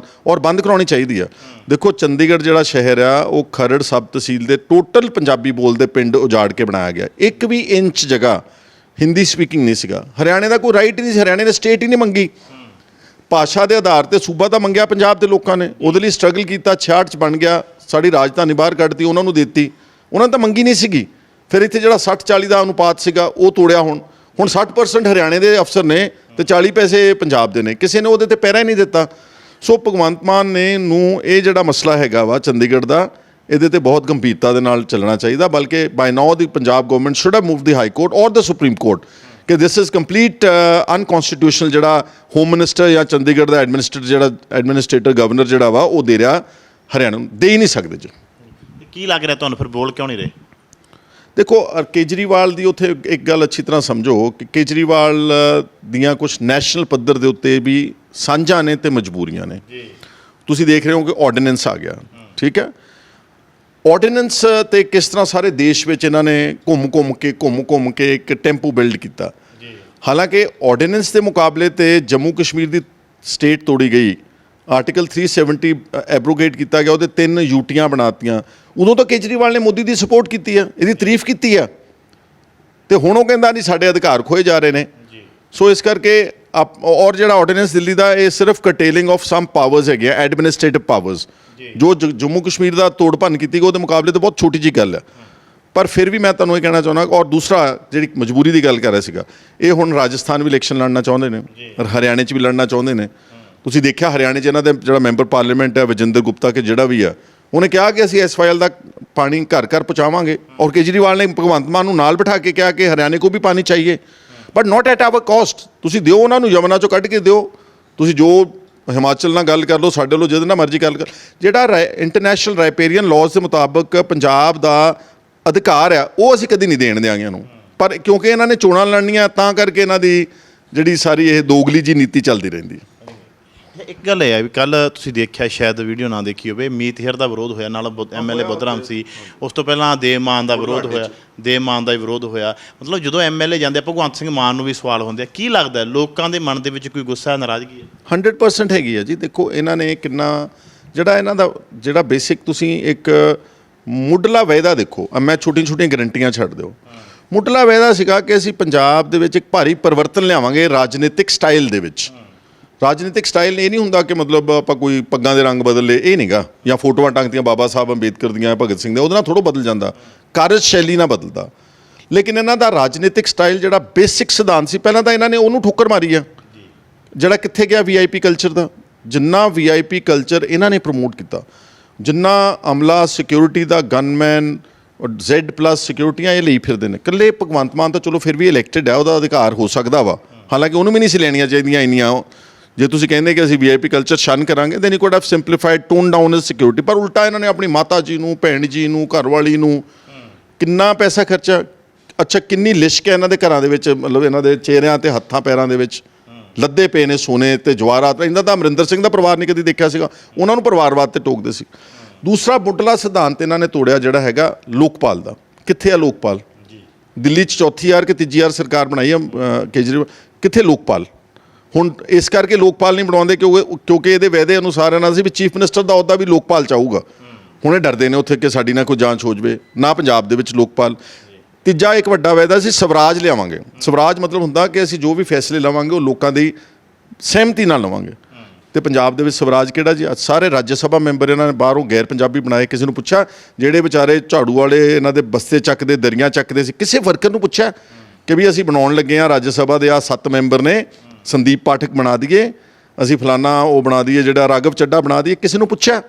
ਬੰਦ ਕਰਾਉਣੀ ਚਾਹੀਦੀ ਆ। ਦੇਖੋ ਚੰਡੀਗੜ੍ਹ ਜਿਹੜਾ ਸ਼ਹਿਰ ਆ ਉਹ ਖਰੜ ਸਬ ਤਹਿਸੀਲ ਦੇ ਟੋਟਲ ਪੰਜਾਬੀ ਬੋਲਦੇ ਪਿੰਡ ਉਜਾੜ ਕੇ ਬਣਾਇਆ ਗਿਆ। ਇੱਕ ਵੀ ਇੰਚ ਜਗ੍ਹਾ ਹਿੰਦੀ ਸਪੀਕਿੰਗ ਨਹੀਂ ਸੀਗਾ। ਹਰਿਆਣੇ ਦਾ ਕੋਈ ਰਾਈਟ ਹੀ ਨਹੀਂ ਸੀ। ਹਰਿਆਣੇ ਨੇ ਸਟੇਟ ਹੀ ਨਹੀਂ ਮੰਗੀ। ਭਾਸ਼ਾ ਦੇ ਆਧਾਰ ਤੇ ਸੂਬਾ ਤਾਂ ਮੰਗਿਆ ਪੰਜਾਬ ਦੇ ਲੋਕਾਂ ਨੇ, ਉਹਦੇ ਲਈ ਸਟਰਗਲ ਕੀਤਾ। 66 'ਚ ਬਣ ਗਿਆ, ਸਾਡੀ ਰਾਜਧਾਨੀ ਬਾਹਰ ਕੱਢਤੀ, ਉਹਨਾਂ ਨੂੰ ਦਿੱਤੀ। ਉਹਨਾਂ ਨੇ ਤਾਂ ਮੰਗੀ ਨਹੀਂ ਸੀਗੀ। ਫਿਰ ਇੱਥੇ ਜਿਹੜਾ 60-40 ਦਾ ਅਨੁਪਾਤ ਸੀਗਾ ਉਹ ਤੋੜਿਆ। ਹੁਣ 60% ਹਰਿਆਣੇ ਦੇ ਅਫਸਰ ਨੇ ਤੇ 40 ਪੈਸੇ ਪੰਜਾਬ ਦੇ ਨੇ। ਕਿਸੇ ਨੇ ਉਹਦੇ ਤੇ ਪਹਿਰਾ ਹੀ ਨਹੀਂ ਦਿੱਤਾ। ਸੋ ਭਗਵੰਤ ਮਾਨ ਨੇ ਨੂੰ ਇਹ ਜਿਹੜਾ ਮਸਲਾ ਹੈਗਾ ਵਾ ਚੰਡੀਗੜ੍ਹ ਦਾ, ਇਹਦੇ ਤੇ ਬਹੁਤ ਗੰਭੀਰਤਾ ਦੇ ਨਾਲ ਚੱਲਣਾ ਚਾਹੀਦਾ। ਬਲਕਿ ਬਾਈ ਨਾਓ ਦੀ Punjab government should have move the high court ਔਰ ਦਾ ਸੁਪਰੀਮ ਕੋਰਟ ਕਿ ਦਿਸ ਇਜ਼ ਕੰਪਲੀਟ ਅਨਕਨਸਟੀਟਿਊਸ਼ਨਲ। ਜਿਹੜਾ ਹੋਮ ਮਿਨਿਸਟਰ ਜਾਂ ਚੰਡੀਗੜ੍ਹ ਦਾ ਐਡਮਿਨਿਸਟ੍ਰੇਟਰ ਗਵਰਨਰ ਜਿਹੜਾ ਵਾ ਉਹ ਦੇ ਰਿਹਾ, ਹਰਿਆਣਾ ਨੂੰ ਦੇ ਹੀ ਨਹੀਂ ਸਕਦੇ ਜੀ। ਕੀ ਲੱਗ ਰਿਹਾ ਤੁਹਾਨੂੰ ਫਿਰ ਬੋਲ ਕਿਉਂ ਨਹੀਂ ਰਹੇ? ਦੇਖੋ ਕੇਜਰੀਵਾਲ ਦੀ ਉੱਥੇ ਇੱਕ ਗੱਲ ਅੱਛੀ ਤਰ੍ਹਾਂ ਸਮਝੋ ਕਿ ਕੇਜਰੀਵਾਲ ਦੀਆਂ ਕੁਝ ਨੈਸ਼ਨਲ ਪੱਧਰ ਦੇ ਉੱਤੇ ਵੀ ਸਾਂਝਾਂ ਨੇ ਤੇ ਮਜਬੂਰੀਆਂ ਨੇ। ਤੁਸੀਂ ਦੇਖ ਰਹੇ ਹੋ ਕਿ ਆਰਡੀਨੈਂਸ ਆ ਗਿਆ, ਠੀਕ ਹੈ। ਆਰਡੀਨੈਂਸ ਤੇ ਕਿਸ ਤਰ੍ਹਾਂ ਸਾਰੇ ਦੇਸ਼ ਵਿੱਚ ਇਹਨਾਂ ਨੇ ਘੁੰਮ ਕੇ ਇੱਕ ਟੈਂਪੂ ਬਿਲਡ ਕੀਤਾ। ਹਾਲਾਂਕਿ ਆਰਡੀਨੈਂਸ ਦੇ ਮੁਕਾਬਲੇ ਤੇ ਜੰਮੂ ਕਸ਼ਮੀਰ ਦੀ ਸਟੇਟ ਤੋੜੀ ਗਈ। ਆਰਟੀਕਲ 370 ਐਬਰੋਗੇਟ ਕੀਤਾ ਗਿਆ, ਉਹਦੇ 3 ਯੂਟੀਆਂ ਬਣਾਤੀਆਂ। ਉਦੋਂ ਤਾਂ ਕੇਜਰੀਵਾਲ ਨੇ ਮੋਦੀ ਦੀ ਸਪੋਰਟ ਕੀਤੀ ਆ, ਇਹਦੀ ਤਾਰੀਫ ਕੀਤੀ ਆ, ਤੇ ਹੁਣ ਉਹ ਕਹਿੰਦਾ ਨਹੀਂ ਸਾਡੇ ਅਧਿਕਾਰ ਖੋਏ ਜਾ ਰਹੇ ਨੇ। ਸੋ ਇਸ ਕਰਕੇ ਔਰ ਜਿਹੜਾ ਆਰਡੀਨੈਂਸ ਦਿੱਲੀ ਦਾ ਇਹ ਸਿਰਫ ਕਟੇਲਿੰਗ ਆਫ ਸਮ ਪਾਵਰਸ ਹੈਗੇ, ਐਡਮਿਨਿਸਟ੍ਰੇਟਿਵ ਪਾਵਰਸ। ਜੋ ਜੰਮੂ ਕਸ਼ਮੀਰ ਦਾ ਤੋੜ ਭੰਨ ਕੀਤੀ ਗਈ ਉਹਦੇ ਮੁਕਾਬਲੇ ਤੇ ਬਹੁਤ ਛੋਟੀ ਜਿਹੀ ਗੱਲ ਹੈ। ਪਰ ਫਿਰ ਵੀ ਮੈਂ ਤੁਹਾਨੂੰ ਇਹ ਕਹਿਣਾ ਚਾਹੁੰਦਾ। ਔਰ ਦੂਸਰਾ ਜਿਹੜੀ ਮਜਬੂਰੀ ਦੀ ਗੱਲ ਕਰ ਰਿਹਾ ਸੀਗਾ, ਇਹ ਹੁਣ ਰਾਜਸਥਾਨ ਵੀ ਇਲੈਕਸ਼ਨ ਲੜਨਾ ਚਾਹੁੰਦੇ ਨੇ ਔਰ ਹਰਿਆਣੇ 'ਚ ਵੀ ਲੜਨਾ ਚਾਹੁੰਦੇ ਨੇ। ਤੁਸੀਂ ਦੇਖਿਆ ਹਰਿਆਣੇ 'ਚ ਇਹਨਾਂ ਦੇ ਜਿਹੜਾ ਮੈਂਬਰ ਪਾਰਲੀਮੈਂਟ ਹੈ ਵਿਜੇਂਦਰ ਗੁਪਤਾ ਕਿ ਜਿਹੜਾ ਵੀ ਆ, ਉਹਨੇ ਕਿਹਾ ਕਿ ਅਸੀਂ SYL ਦਾ ਪਾਣੀ ਘਰ ਘਰ ਪਹੁੰਚਾਵਾਂਗੇ। ਔਰ ਕੇਜਰੀਵਾਲ ਨੇ ਭਗਵੰਤ ਮਾਨ ਨੂੰ ਨਾਲ ਬਿਠਾ ਕੇ ਕਿਹਾ ਕਿ ਹਰਿਆਣੇ ਕੋ ਵੀ ਪਾਣੀ ਚਾਹੀਏ, but not at our cost. ਤੁਸੀਂ ਦਿਓ ਉਹਨਾਂ ਨੂੰ, ਯਮੁਨਾ 'ਚੋਂ ਕੱਢ ਕੇ ਦਿਓ। ਤੁਸੀਂ ਜੋ ਹਿਮਾਚਲ ਨਾਲ ਗੱਲ ਕਰ ਲਓ, ਸਾਡੇ ਵੱਲੋਂ ਜਿਹਦੇ ਨਾਲ ਮਰਜ਼ੀ ਗੱਲ ਕਰ। ਜਿਹੜਾ ਇੰਟਰਨੈਸ਼ਨਲ ਰਾਈਪੇਰੀਅਨ ਲਾਜ਼ ਦੇ ਮੁਤਾਬਕ ਪੰਜਾਬ ਦਾ ਅਧਿਕਾਰ ਆ ਉਹ ਅਸੀਂ ਕਦੀ ਨਹੀਂ ਦੇਣ ਦਿਆਂਗੇ ਇਹਨੂੰ। ਪਰ ਕਿਉਂਕਿ ਇਹਨਾਂ ਨੇ ਚੋਣਾਂ ਲੜਨੀਆਂ ਤਾਂ ਕਰਕੇ ਇਹਨਾਂ ਦੀ ਜਿਹੜੀ ਸਾਰੀ ਇਹ ਦੋਗਲੀ ਜੀ ਨੀਤੀ ਚੱਲਦੀ ਰਹਿੰਦੀ ਹੈ। ਇੱਕ ਗੱਲ ਇਹ ਹੈ ਵੀ ਕੱਲ ਤੁਸੀਂ ਦੇਖਿਆ, ਸ਼ਾਇਦ ਵੀਡੀਓ ਨਾ ਦੇਖੀ ਹੋਵੇ, ਮੀਤ ਹੇਅਰ ਦਾ ਵਿਰੋਧ ਹੋਇਆ, ਨਾਲ MLA ਬੁੱਧਰਾਮ ਸੀ। ਉਸ ਤੋਂ ਪਹਿਲਾਂ ਦੇਵ ਮਾਨ ਦਾ ਵਿਰੋਧ ਹੋਇਆ, ਦੇਵ ਮਾਨ ਦਾ ਵੀ ਵਿਰੋਧ ਹੋਇਆ। ਮਤਲਬ ਜਦੋਂ MLA ਜਾਂਦੇ, ਭਗਵੰਤ ਸਿੰਘ ਮਾਨ ਨੂੰ ਵੀ ਸਵਾਲ ਹੁੰਦੇ ਆ। ਕੀ ਲੱਗਦਾ ਲੋਕਾਂ ਦੇ ਮਨ ਦੇ ਵਿੱਚ ਕੋਈ ਗੁੱਸਾ, ਨਾਰਾਜ਼ਗੀ ਹੈ? 100% ਹੈਗੀ ਹੈ ਜੀ। ਦੇਖੋ ਇਹਨਾਂ ਨੇ ਕਿੰਨਾ ਜਿਹੜਾ ਇਹਨਾਂ ਦਾ ਜਿਹੜਾ ਬੇਸਿਕ ਤੁਸੀਂ ਇੱਕ ਮੁੱਢਲਾ ਵਾਅਦਾ ਦੇਖੋ। ਮੈਂ ਛੋਟੀਆਂ ਗਰੰਟੀਆਂ ਛੱਡ ਦਿਓ। ਮੁੱਢਲਾ ਵਾਅਦਾ ਸੀਗਾ ਕਿ ਅਸੀਂ ਪੰਜਾਬ ਦੇ ਵਿੱਚ ਇੱਕ ਭਾਰੀ ਪਰਿਵਰਤਨ ਲਿਆਵਾਂਗੇ ਰਾਜਨੀਤਿਕ ਸਟਾਈਲ ਦੇ ਵਿੱਚ। ਰਾਜਨੀਤਿਕ ਸਟਾਈਲ ਇਹ ਨਹੀਂ ਹੁੰਦਾ ਕਿ ਮਤਲਬ ਆਪਾਂ ਕੋਈ ਪੱਗਾਂ ਦੇ ਰੰਗ ਬਦਲ ਲਏ, ਇਹ ਨਹੀਂਗਾ, ਜਾਂ ਫੋਟੋਆਂ ਟੰਗਤੀਆਂ ਬਾਬਾ ਸਾਹਿਬ ਅੰਬੇਦਕਰ ਦੀਆਂ, ਭਗਤ ਸਿੰਘ ਦੇ, ਉਹਦੇ ਨਾਲ ਥੋੜ੍ਹਾ ਬਦਲ ਜਾਂਦਾ, ਕਾਰਜ ਸ਼ੈਲੀ ਨਾਲ ਬਦਲਦਾ। ਲੇਕਿਨ ਇਹਨਾਂ ਦਾ ਰਾਜਨੀਤਿਕ ਸਟਾਈਲ ਜਿਹੜਾ ਬੇਸਿਕ ਸਿਧਾਂਤ ਸੀ, ਪਹਿਲਾਂ ਤਾਂ ਇਹਨਾਂ ਨੇ ਉਹਨੂੰ ਠੋਕਰ ਮਾਰੀ ਆ। ਜਿਹੜਾ ਕਿੱਥੇ ਗਿਆ VIP ਕਲਚਰ ਦਾ? ਜਿੰਨਾ VIP ਕਲਚਰ ਇਹਨਾਂ ਨੇ ਪ੍ਰਮੋਟ ਕੀਤਾ, ਜਿੰਨਾ ਅਮਲਾ, ਸਿਕਿਉਰਿਟੀ ਦਾ, ਗਨਮੈਨ, Z+ ਸਿਕਿਉਰਿਟੀਆਂ ਇਹ ਲਈ ਫਿਰਦੇ ਨੇ। ਇਕੱਲੇ ਭਗਵੰਤ ਮਾਨ ਤਾਂ ਚਲੋ ਫਿਰ ਵੀ ਇਲੈਕਟਿਡ ਹੈ, ਉਹਦਾ ਅਧਿਕਾਰ ਹੋ ਸਕਦਾ ਵਾ। ਹਾਲਾਂਕਿ ਉਹਨੂੰ ਵੀ ਨਹੀਂ ਸੀ ਲੈਣੀਆਂ ਚਾਹੀਦੀਆਂ ਇੰਨੀਆਂ। ਜੇ ਤੁਸੀਂ ਕਹਿੰਦੇ ਕਿ ਅਸੀਂ VIP ਕਲਚਰ ਸ਼ਨ ਕਰਾਂਗੇ, then you could have simplified, tone down his security. ਪਰ ਉਲਟਾ ਇਹਨਾਂ ਨੇ ਆਪਣੀ ਮਾਤਾ ਜੀ ਨੂੰ, ਭੈਣ ਜੀ ਨੂੰ, ਘਰਵਾਲੀ ਨੂੰ ਕਿੰਨਾ ਪੈਸਾ ਖਰਚਾ। ਅੱਛਾ, ਕਿੰਨੀ ਲਿਸ਼ਕ ਹੈ ਇਹਨਾਂ ਦੇ ਘਰਾਂ ਦੇ ਵਿੱਚ, ਮਤਲਬ ਇਹਨਾਂ ਦੇ ਚਿਹਰਿਆਂ ਤੇ ਹੱਥਾਂ ਪੈਰਾਂ ਦੇ ਵਿੱਚ ਲੱਦੇ ਪਏ ਨੇ ਸੋਨੇ ਤੇ ਜਵਾਹਰਾਤ। ਇਹਨਾਂ ਦਾ ਅਮਰਿੰਦਰ ਸਿੰਘ ਦਾ ਪਰਿਵਾਰ ਨਹੀਂ ਕਦੀ ਦੇਖਿਆ ਸੀਗਾ, ਉਹਨਾਂ ਨੂੰ ਪਰਿਵਾਰਵਾਦ ਤੇ ਟੋਕਦੇ ਸੀ। ਦੂਸਰਾ ਮੁੱਢਲਾ ਸਿਧਾਂਤ ਇਹਨਾਂ ਨੇ ਤੋੜਿਆ ਜਿਹੜਾ ਹੈਗਾ ਲੋਕਪਾਲ ਦਾ। ਕਿੱਥੇ ਆ ਲੋਕਪਾਲ? ਦਿੱਲੀ 'ਚ ਚੌਥੀ ਵਾਰ ਕਿ ਤੀਜੀ ਵਾਰ ਸਰਕਾਰ ਬਣਾਈ ਆ ਕੇਜਰੀਵਾਲ, ਕਿੱਥੇ ਲੋਕਪਾਲ? ਹੁਣ ਇਸ ਕਰਕੇ ਲੋਕਪਾਲ ਨਹੀਂ ਬਣਾਉਂਦੇ ਕਿਉਂਕਿ ਇਹਦੇ ਵਾਅਦੇ ਅਨੁਸਾਰ ਇਹਨਾਂ ਸੀ ਵੀ ਚੀਫ ਮਿਨਿਸਟਰ ਦਾ ਅਹੁਦਾ ਵੀ ਲੋਕਪਾਲ ਚਾਹੂਗਾ। ਹੁਣ ਇਹ ਡਰਦੇ ਨੇ ਉੱਥੇ ਕਿ ਸਾਡੀ ਨਾ ਕੋਈ ਜਾਂਚ ਹੋ ਜਾਵੇ, ਨਾ ਪੰਜਾਬ ਦੇ ਵਿੱਚ ਲੋਕਪਾਲ। ਤੀਜਾ ਇੱਕ ਵੱਡਾ ਵਾਅਦਾ ਸੀ ਸਵਰਾਜ ਲਿਆਵਾਂਗੇ। ਸਵਰਾਜ ਮਤਲਬ ਹੁੰਦਾ ਕਿ ਅਸੀਂ ਜੋ ਵੀ ਫੈਸਲੇ ਲਵਾਂਗੇ ਉਹ ਲੋਕਾਂ ਦੀ ਸਹਿਮਤੀ ਨਾਲ ਲਵਾਂਗੇ। ਤੇ ਪੰਜਾਬ ਦੇ ਵਿੱਚ ਸਵਰਾਜ ਕਿਹੜਾ ਜੀ? ਅੱਜ ਸਾਰੇ ਰਾਜ ਸਭਾ ਮੈਂਬਰ ਇਹਨਾਂ ਨੇ ਬਾਹਰੋਂ ਗੈਰ ਪੰਜਾਬੀ ਬਣਾਏ। ਕਿਸੇ ਨੂੰ ਪੁੱਛਿਆ, ਜਿਹੜੇ ਵਿਚਾਰੇ ਝਾੜੂ ਵਾਲੇ ਇਹਨਾਂ ਦੇ ਬਸਤੇ ਚੱਕਦੇ, ਦਰੀਆਂ ਚੱਕਦੇ ਸੀ, ਕਿਸੇ ਵਰਕਰ ਨੂੰ ਪੁੱਛਿਆ ਕਿ ਵੀ ਅਸੀਂ ਬਣਾਉਣ ਲੱਗੇ ਹਾਂ ਰਾਜ ਸਭਾ ਦੇ ਆਹ 7 ਮੈਂਬਰ ਨੇ, ਸੰਦੀਪ ਪਾਠਕ ਬਣਾ ਦਈਏ, ਅਸੀਂ ਫਲਾਨਾ ਉਹ ਬਣਾ ਦਈਏ, ਜਿਹੜਾ ਰਾਘਵ ਚੱਡਾ ਬਣਾ ਦਈਏ? ਕਿਸੇ ਨੂੰ ਪੁੱਛਿਆ?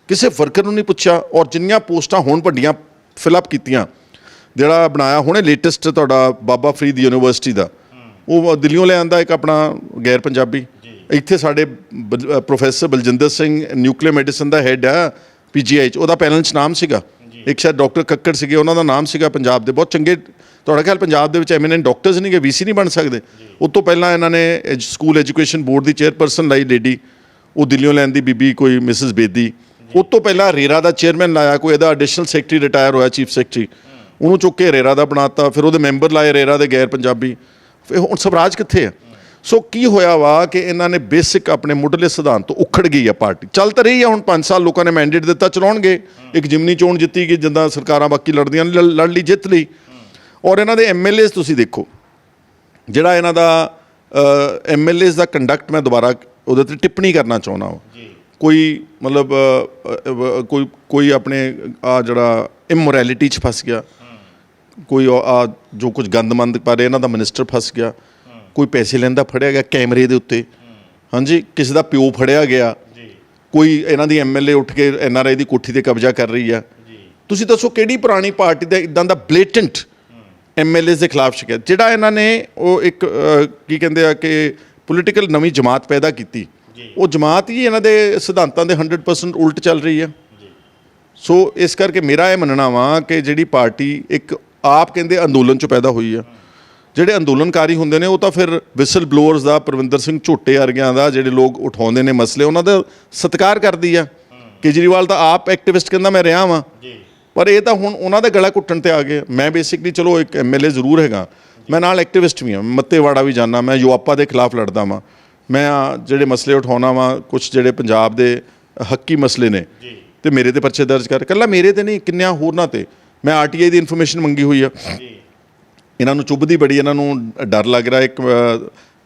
ਕਿਸੇ ਵਰਕਰ ਨੂੰ ਨਹੀਂ ਪੁੱਛਿਆ। ਔਰ ਜਿੰਨੀਆਂ ਪੋਸਟਾਂ ਹੁਣ ਵੱਡੀਆਂ ਫਿਲਅਪ ਕੀਤੀਆਂ, ਜਿਹੜਾ ਬਣਾਇਆ ਹੁਣੇ ਲੇਟੈਸਟ ਤੁਹਾਡਾ ਬਾਬਾ ਫਰੀਦ ਯੂਨੀਵਰਸਿਟੀ ਦਾ, ਉਹ ਦਿੱਲੀੋਂ ਲੈ ਆਂਦਾ ਇੱਕ ਆਪਣਾ ਗੈਰ ਪੰਜਾਬੀ। ਇੱਥੇ ਸਾਡੇ professor Baljinder Singh nuclear medicine ਦਾ ਹੈੱਡ ਆ PGI 'ਚ, ਉਹਦਾ ਪੈਨਲ 'ਚ ਨਾਮ ਸੀਗਾ। ਇੱਕ ਸ਼ਾਇਦ ਡਾਕਟਰ ਕੱਕੜ ਸੀਗੇ, ਉਹਨਾਂ ਦਾ ਨਾਮ ਸੀਗਾ। ਪੰਜਾਬ ਦੇ ਬਹੁਤ ਚੰਗੇ, ਤੁਹਾਡਾ ਖਿਆਲ ਪੰਜਾਬ ਦੇ ਵਿੱਚ ਐਮੀਨੈਂਟ ਡਾਕਟਰਸ ਨਹੀਂ ਗਏ, VC ਨਹੀਂ ਬਣ ਸਕਦੇ। ਉਸ ਤੋਂ ਪਹਿਲਾਂ ਇਹਨਾਂ ਨੇ ਸਕੂਲ ਐਜੂਕੇਸ਼ਨ ਬੋਰਡ ਦੀ ਚੇਅਰਪਰਸਨ ਲਾਈ ਲੇਡੀ, ਉਹ ਦਿੱਲੀੋਂ ਲੈਣ ਦੀ ਬੀਬੀ ਕੋਈ ਮਿਸਿਸ ਬੇਦੀ। ਉਸ ਤੋਂ ਪਹਿਲਾਂ ਰੇਰਾ ਦਾ ਚੇਅਰਮੈਨ ਲਾਇਆ ਕੋਈ, ਇਹਦਾ ਐਡੀਸ਼ਨਲ ਸੈਕਟਰੀ ਰਿਟਾਇਰ ਹੋਇਆ ਚੀਫ ਸੈਕਟਰੀ, ਉਹਨੂੰ ਚੁੱਕ ਕੇ ਰੇਰਾ ਦਾ ਬਣਾਤਾ। ਫਿਰ ਉਹਦੇ ਮੈਂਬਰ ਲਾਏ ਰੇਰਾ ਦੇ ਗੈਰ ਪੰਜਾਬੀ। ਫਿਰ ਹੁਣ ਸਵਰਾਜ ਕਿੱਥੇ ਆ? ਸੋ ਕੀ ਹੋਇਆ ਵਾ ਕਿ ਇਹਨਾਂ ਨੇ ਬੇਸਿਕ ਆਪਣੇ ਮੁੱਢਲੇ ਸਿਧਾਂਤ ਤੋਂ ਉਖੜ ਗਈ ਆ ਪਾਰਟੀ। ਚੱਲ ਤਾਂ ਰਹੀ ਆ, ਹੁਣ 5 ਸਾਲ ਲੋਕਾਂ ਨੇ ਮੈਂਡੇਟ ਦਿੱਤਾ, ਚਲਾਉਣਗੇ। ਇੱਕ ਜਿਮਨੀ ਚੋਣ ਜਿੱਤੀ ਗਈ, ਜਿੱਦਾਂ ਸਰਕਾਰਾਂ ਬਾਕੀ ਲੜਦੀਆਂ ਨੇ, ਲੜ ਲਈ, ਜਿੱਤ ਲਈ। ਔਰ ਇਹਨਾਂ ਦੇ MLAs ਤੁਸੀਂ ਦੇਖੋ, ਜਿਹੜਾ ਇਹਨਾਂ ਦਾ MLAs ਦਾ ਕੰਡਕਟ, ਮੈਂ ਦੁਬਾਰਾ ਉਹਦੇ 'ਤੇ ਟਿੱਪਣੀ ਕਰਨਾ ਚਾਹੁੰਦਾ ਹਾਂ। ਕੋਈ ਮਤਲਬ ਕੋਈ ਆਪਣੇ ਆ ਜਿਹੜਾ ਇਮੋਰੈਲਿਟੀ 'ਚ ਫਸ ਗਿਆ, ਕੋਈ ਆ ਜੋ ਕੁਝ ਗੰਦਮੰਦ ਪਰ ਇਹਨਾਂ ਦਾ ਮਿਨਿਸਟਰ ਫਸ ਗਿਆ, ਕੋਈ ਪੈਸੇ ਲੈਂਦਾ ਫੜਿਆ ਗਿਆ ਕੈਮਰੇ ਦੇ ਉੱਤੇ, ਹਾਂਜੀ, ਕਿਸੇ ਦਾ ਪਿਓ ਫੜਿਆ ਗਿਆ, ਕੋਈ ਇਹਨਾਂ ਦੀ MLA ਉੱਠ ਕੇ NRI ਦੀ ਕੋਠੀ 'ਤੇ ਕਬਜ਼ਾ ਕਰ ਰਹੀ ਆ। ਤੁਸੀਂ ਦੱਸੋ ਕਿਹੜੀ ਪੁਰਾਣੀ ਪਾਰਟੀ ਦਾ ਇੱਦਾਂ ਦਾ ਬਲੇਟੈਂਟ MLAs ਦੇ ਖਿਲਾਫ ਸ਼ਿਕਾਇਤ? ਜਿਹੜਾ ਇਹਨਾਂ ਨੇ ਉਹ ਇੱਕ ਕੀ ਕਹਿੰਦੇ ਆ ਕਿ ਪੋਲੀਟੀਕਲ ਨਵੀਂ ਜਮਾਤ ਪੈਦਾ ਕੀਤੀ, ਉਹ ਜਮਾਤ ਹੀ ਇਹਨਾਂ ਦੇ ਸਿਧਾਂਤਾਂ ਦੇ 100% ਉਲਟ ਚੱਲ ਰਹੀ ਹੈ। ਸੋ ਇਸ ਕਰਕੇ ਮੇਰਾ ਇਹ ਮੰਨਣਾ ਵਾ ਕਿ ਜਿਹੜੀ ਪਾਰਟੀ ਇੱਕ ਆਪ ਕਹਿੰਦੇ ਅੰਦੋਲਨ 'ਚ ਪੈਦਾ ਹੋਈ ਆ, ਜਿਹੜੇ ਅੰਦੋਲਨਕਾਰੀ ਹੁੰਦੇ ਨੇ ਉਹ ਤਾਂ ਫਿਰ ਵਿਸਲ ਬਲੋਅਰਸ ਦਾ, ਪਰਵਿੰਦਰ ਸਿੰਘ ਝੋਟੇ ਵਰਗਿਆਂ ਦਾ, ਜਿਹੜੇ ਲੋਕ ਉਠਾਉਂਦੇ ਨੇ ਮਸਲੇ, ਉਹਨਾਂ ਦਾ ਸਤਿਕਾਰ ਕਰਦੀ ਆ। ਕੇਜਰੀਵਾਲ ਤਾਂ ਆਪ ਐਕਟਿਵਿਸਟ ਕਹਿੰਦਾ ਮੈਂ ਰਿਹਾ ਵਾਂ, ਪਰ ਇਹ ਤਾਂ ਹੁਣ ਉਹਨਾਂ ਦਾ ਗਲਾ ਘੁੱਟਣ 'ਤੇ ਆ ਗਏ। ਮੈਂ ਬੇਸਿਕਲੀ ਚਲੋ ਇੱਕ MLA ਜ਼ਰੂਰ ਹੈਗਾ, ਮੈਂ ਨਾਲ ਐਕਟਿਵਿਸਟ ਵੀ ਹਾਂ, ਮੱਤੇਵਾੜਾ ਵੀ ਜਾਂਦਾ, ਮੈਂ ਯੂਆਪਾ ਦੇ ਖਿਲਾਫ ਲੜਦਾ ਵਾਂ, ਮੈਂ ਜਿਹੜੇ ਮਸਲੇ ਉਠਾਉਣਾ ਵਾਂ, ਕੁਛ ਜਿਹੜੇ ਪੰਜਾਬ ਦੇ ਹੱਕੀ ਮਸਲੇ ਨੇ, ਤੇ ਮੇਰੇ ਤੇ ਪਰਚੇ ਦਰਜ ਕਰ, ਇਕੱਲਾ ਮੇਰੇ ਤੇ ਨਹੀਂ, ਕਿੰਨਿਆਂ ਹੋਰਨਾਂ ਤੇ। ਮੈਂ RTI ਦੀ ਇਨਫੋਰਮੇਸ਼ਨ ਮੰਗੀ ਹੋਈ ਆ। ਇਹਨਾਂ ਨੂੰ ਚੁੱਭਦੀ ਬੜੀ, ਇਹਨਾਂ ਨੂੰ ਡਰ ਲੱਗ ਰਿਹਾ। ਇੱਕ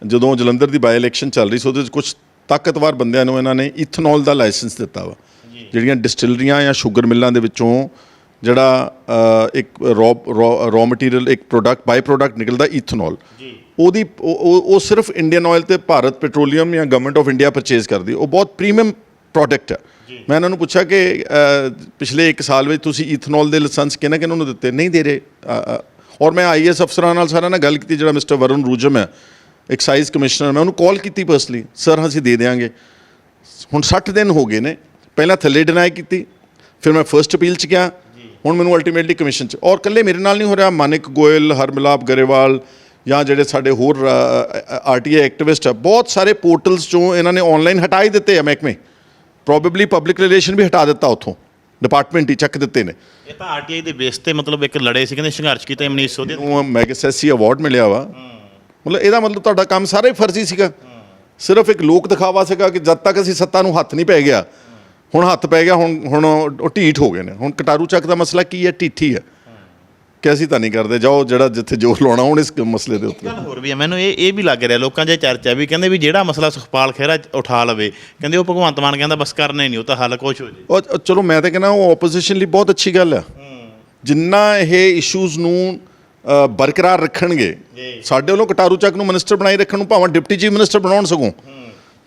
ਜਦੋਂ ਜਲੰਧਰ ਦੀ ਬਾਈ ਇਲੈਕਸ਼ਨ ਚੱਲ ਰਹੀ ਸੀ, ਉਹਦੇ 'ਚ ਕੁਛ ਤਾਕਤਵਰ ਬੰਦਿਆਂ ਨੂੰ ਇਹਨਾਂ ਨੇ ਇਥਨੋਲ ਦਾ ਲਾਇਸੈਂਸ ਦਿੱਤਾ ਵਾ, ਜਿਹੜੀਆਂ ਡਿਸਟਿਲਰੀਆਂ ਜਾਂ ਸ਼ੂਗਰ ਮਿੱਲਾਂ ਦੇ ਵਿੱਚੋਂ ਜਿਹੜਾ ਇੱਕ ਰॉ ਮਟੀਰੀਅਲ, ਇੱਕ ਪ੍ਰੋਡਕਟ, ਬਾਈ ਪ੍ਰੋਡਕਟ ਨਿਕਲਦਾ ਇਥਨੋਲ, ਉਹਦੀ ਉਹ ਸਿਰਫ ਇੰਡੀਅਨ ਆਇਲ ਤੇ ਭਾਰਤ ਪੈਟਰੋਲੀਅਮ ਜਾਂ ਗਵਰਨਮੈਂਟ ਆਫ ਇੰਡੀਆ ਪਰਚੇਜ਼ ਕਰਦੀ। ਉਹ ਬਹੁਤ ਪ੍ਰੀਮੀਅਮ ਪ੍ਰੋਡਕਟ ਹੈ। ਮੈਂ ਇਹਨਾਂ ਨੂੰ ਪੁੱਛਿਆ ਕਿ ਪਿਛਲੇ 1 ਸਾਲ ਵਿੱਚ ਤੁਸੀਂ ਇਥਨੋਲ ਦੇ ਲਾਇਸੈਂਸ ਕਿਹਨਾਂ ਨੂੰ ਦਿੱਤੇ? ਨਹੀਂ ਦੇ ਰਹੇ। ਔਰ ਮੈਂ IAS ਅਫਸਰਾਂ ਨਾਲ ਸਾਰਿਆਂ ਨਾਲ ਗੱਲ ਕੀਤੀ, ਜਿਹੜਾ ਮਿਸਟਰ ਵਰੁਣ ਰੂਜਮ ਹੈ ਐਕਸਾਈਜ਼ ਕਮਿਸ਼ਨਰ, ਮੈਂ ਉਹਨੂੰ ਕਾਲ ਕੀਤੀ ਪਰਸਨਲੀ, ਸਰ ਅਸੀਂ ਦੇ ਦਿਆਂਗੇ। ਹੁਣ 60 ਦਿਨ ਹੋ ਗਏ ਨੇ, ਪਹਿਲਾਂ ਥੱਲੇ ਡਿਨਾਈ ਕੀਤੀ, ਫਿਰ ਮੈਂ ਫਰਸਟ ਅਪੀਲ 'ਚ ਗਿਆ, ਹੁਣ ਮੈਨੂੰ ਅਲਟੀਮੇਟਲੀ ਕਮਿਸ਼ਨ 'ਚ। ਔਰ ਇਕੱਲੇ ਮੇਰੇ ਨਾਲ ਨਹੀਂ ਹੋ ਰਿਹਾ, ਮਾਨਿਕ ਗੋਇਲ, ਹਰਮਿਲਾਪ ਗਰੇਵਾਲ ਜਾਂ ਜਿਹੜੇ ਸਾਡੇ ਹੋਰ RTI ਐਕਟਿਵਿਸਟ ਆ, ਬਹੁਤ ਸਾਰੇ ਪੋਰਟਲਸ 'ਚੋਂ ਇਹਨਾਂ ਨੇ ਔਨਲਾਈਨ ਹਟਾ ਹੀ ਦਿੱਤੇ ਆ ਮਹਿਕਮੇ। ਪ੍ਰੋਬੇਬਲੀ ਪਬਲਿਕ ਰਿਲੇਸ਼ਨ ਵੀ ਹਟਾ ਦਿੱਤਾ, ਉੱਥੋਂ ਡਿਪਾਰਟਮੈਂਟ ਹੀ ਚੱਕ ਦਿੱਤੇ ਨੇ। ਇਹ ਤਾਂ RTI ਦੇ ਬੇਸ ਤੇ ਮਤਲਬ ਇੱਕ ਲੜੇ ਸੀ, ਕਹਿੰਦੇ ਸੰਘਰਸ਼ ਕੀਤਾ ਮਨੀਸ਼ ਸੋਧੀ ਨੂੰ ਮੈਗਸੈਸੀ ਅਵਾਰਡ ਮਿਲਿਆ ਵਾ। ਮਤਲਬ ਇਹਦਾ ਮਤਲਬ ਤੁਹਾਡਾ ਕੰਮ ਸਾਰਾ ਹੀ ਫਰਜ਼ੀ ਸੀਗਾ, ਸਿਰਫ ਇੱਕ ਲੋਕ ਦਿਖਾਵਾ ਸੀਗਾ ਕਿ ਜਦ ਤੱਕ ਅਸੀਂ ਸੱਤਾ ਨੂੰ ਹੱਥ ਨਹੀਂ ਪੈ ਗਿਆ। ਹੁਣ ਹੱਥ ਪੈ ਗਿਆ, ਹੁਣ ਉਹ ਢੀਠ ਹੋ ਗਏ ਨੇ। ਹੁਣ ਕਟਾਰੂ ਚੱਕ ਦਾ ਮਸਲਾ ਕੀ ਹੈ? ਢੀਠੀ ਹੈ ਕਿ ਅਸੀਂ ਤਾਂ ਨਹੀਂ ਕਰਦੇ, ਜਾਓ ਜਿਹੜਾ ਜਿੱਥੇ ਜ਼ੋਰ ਲਾਉਣਾ ਹੁਣ ਇਸ ਮਸਲੇ ਦੇ ਉੱਤੇ। ਹੋਰ ਵੀ ਹੈ, ਮੈਨੂੰ ਇਹ ਵੀ ਲੱਗ ਰਿਹਾ ਲੋਕਾਂ 'ਚ ਚਰਚਾ ਵੀ, ਕਹਿੰਦੇ ਵੀ ਜਿਹੜਾ ਮਸਲਾ ਸੁਖਪਾਲ ਖਹਿਰਾ ਉਠਾ ਲਵੇ, ਕਹਿੰਦੇ ਉਹ ਭਗਵੰਤ ਮਾਨ ਕਹਿੰਦਾ ਬਸ ਕਰਨਾ ਹੀ ਨਹੀਂ, ਉਹ ਤਾਂ ਹੱਲ ਕੁਛ ਹੋ ਜੇ। ਉਹ ਚਲੋ ਮੈਂ ਤਾਂ ਕਹਿੰਦਾ ਉਹ ਓਪੋਜੀਸ਼ਨ ਲਈ ਬਹੁਤ ਅੱਛੀ ਗੱਲ ਆ, ਜਿੰਨਾ ਇਹ ਇਸ਼ੂਜ਼ ਨੂੰ ਬਰਕਰਾਰ ਰੱਖਣਗੇ। ਸਾਡੇ ਵੱਲੋਂ ਕਟਾਰੂ ਚੱਕ ਨੂੰ ਮਿਨਿਸਟਰ ਬਣਾਈ ਰੱਖਣ ਨੂੰ, ਭਾਵੇਂ ਡਿਪਟੀ ਚੀਫ ਮਿਨਿਸਟਰ ਬਣਾਉਣ ਸਗੋਂ,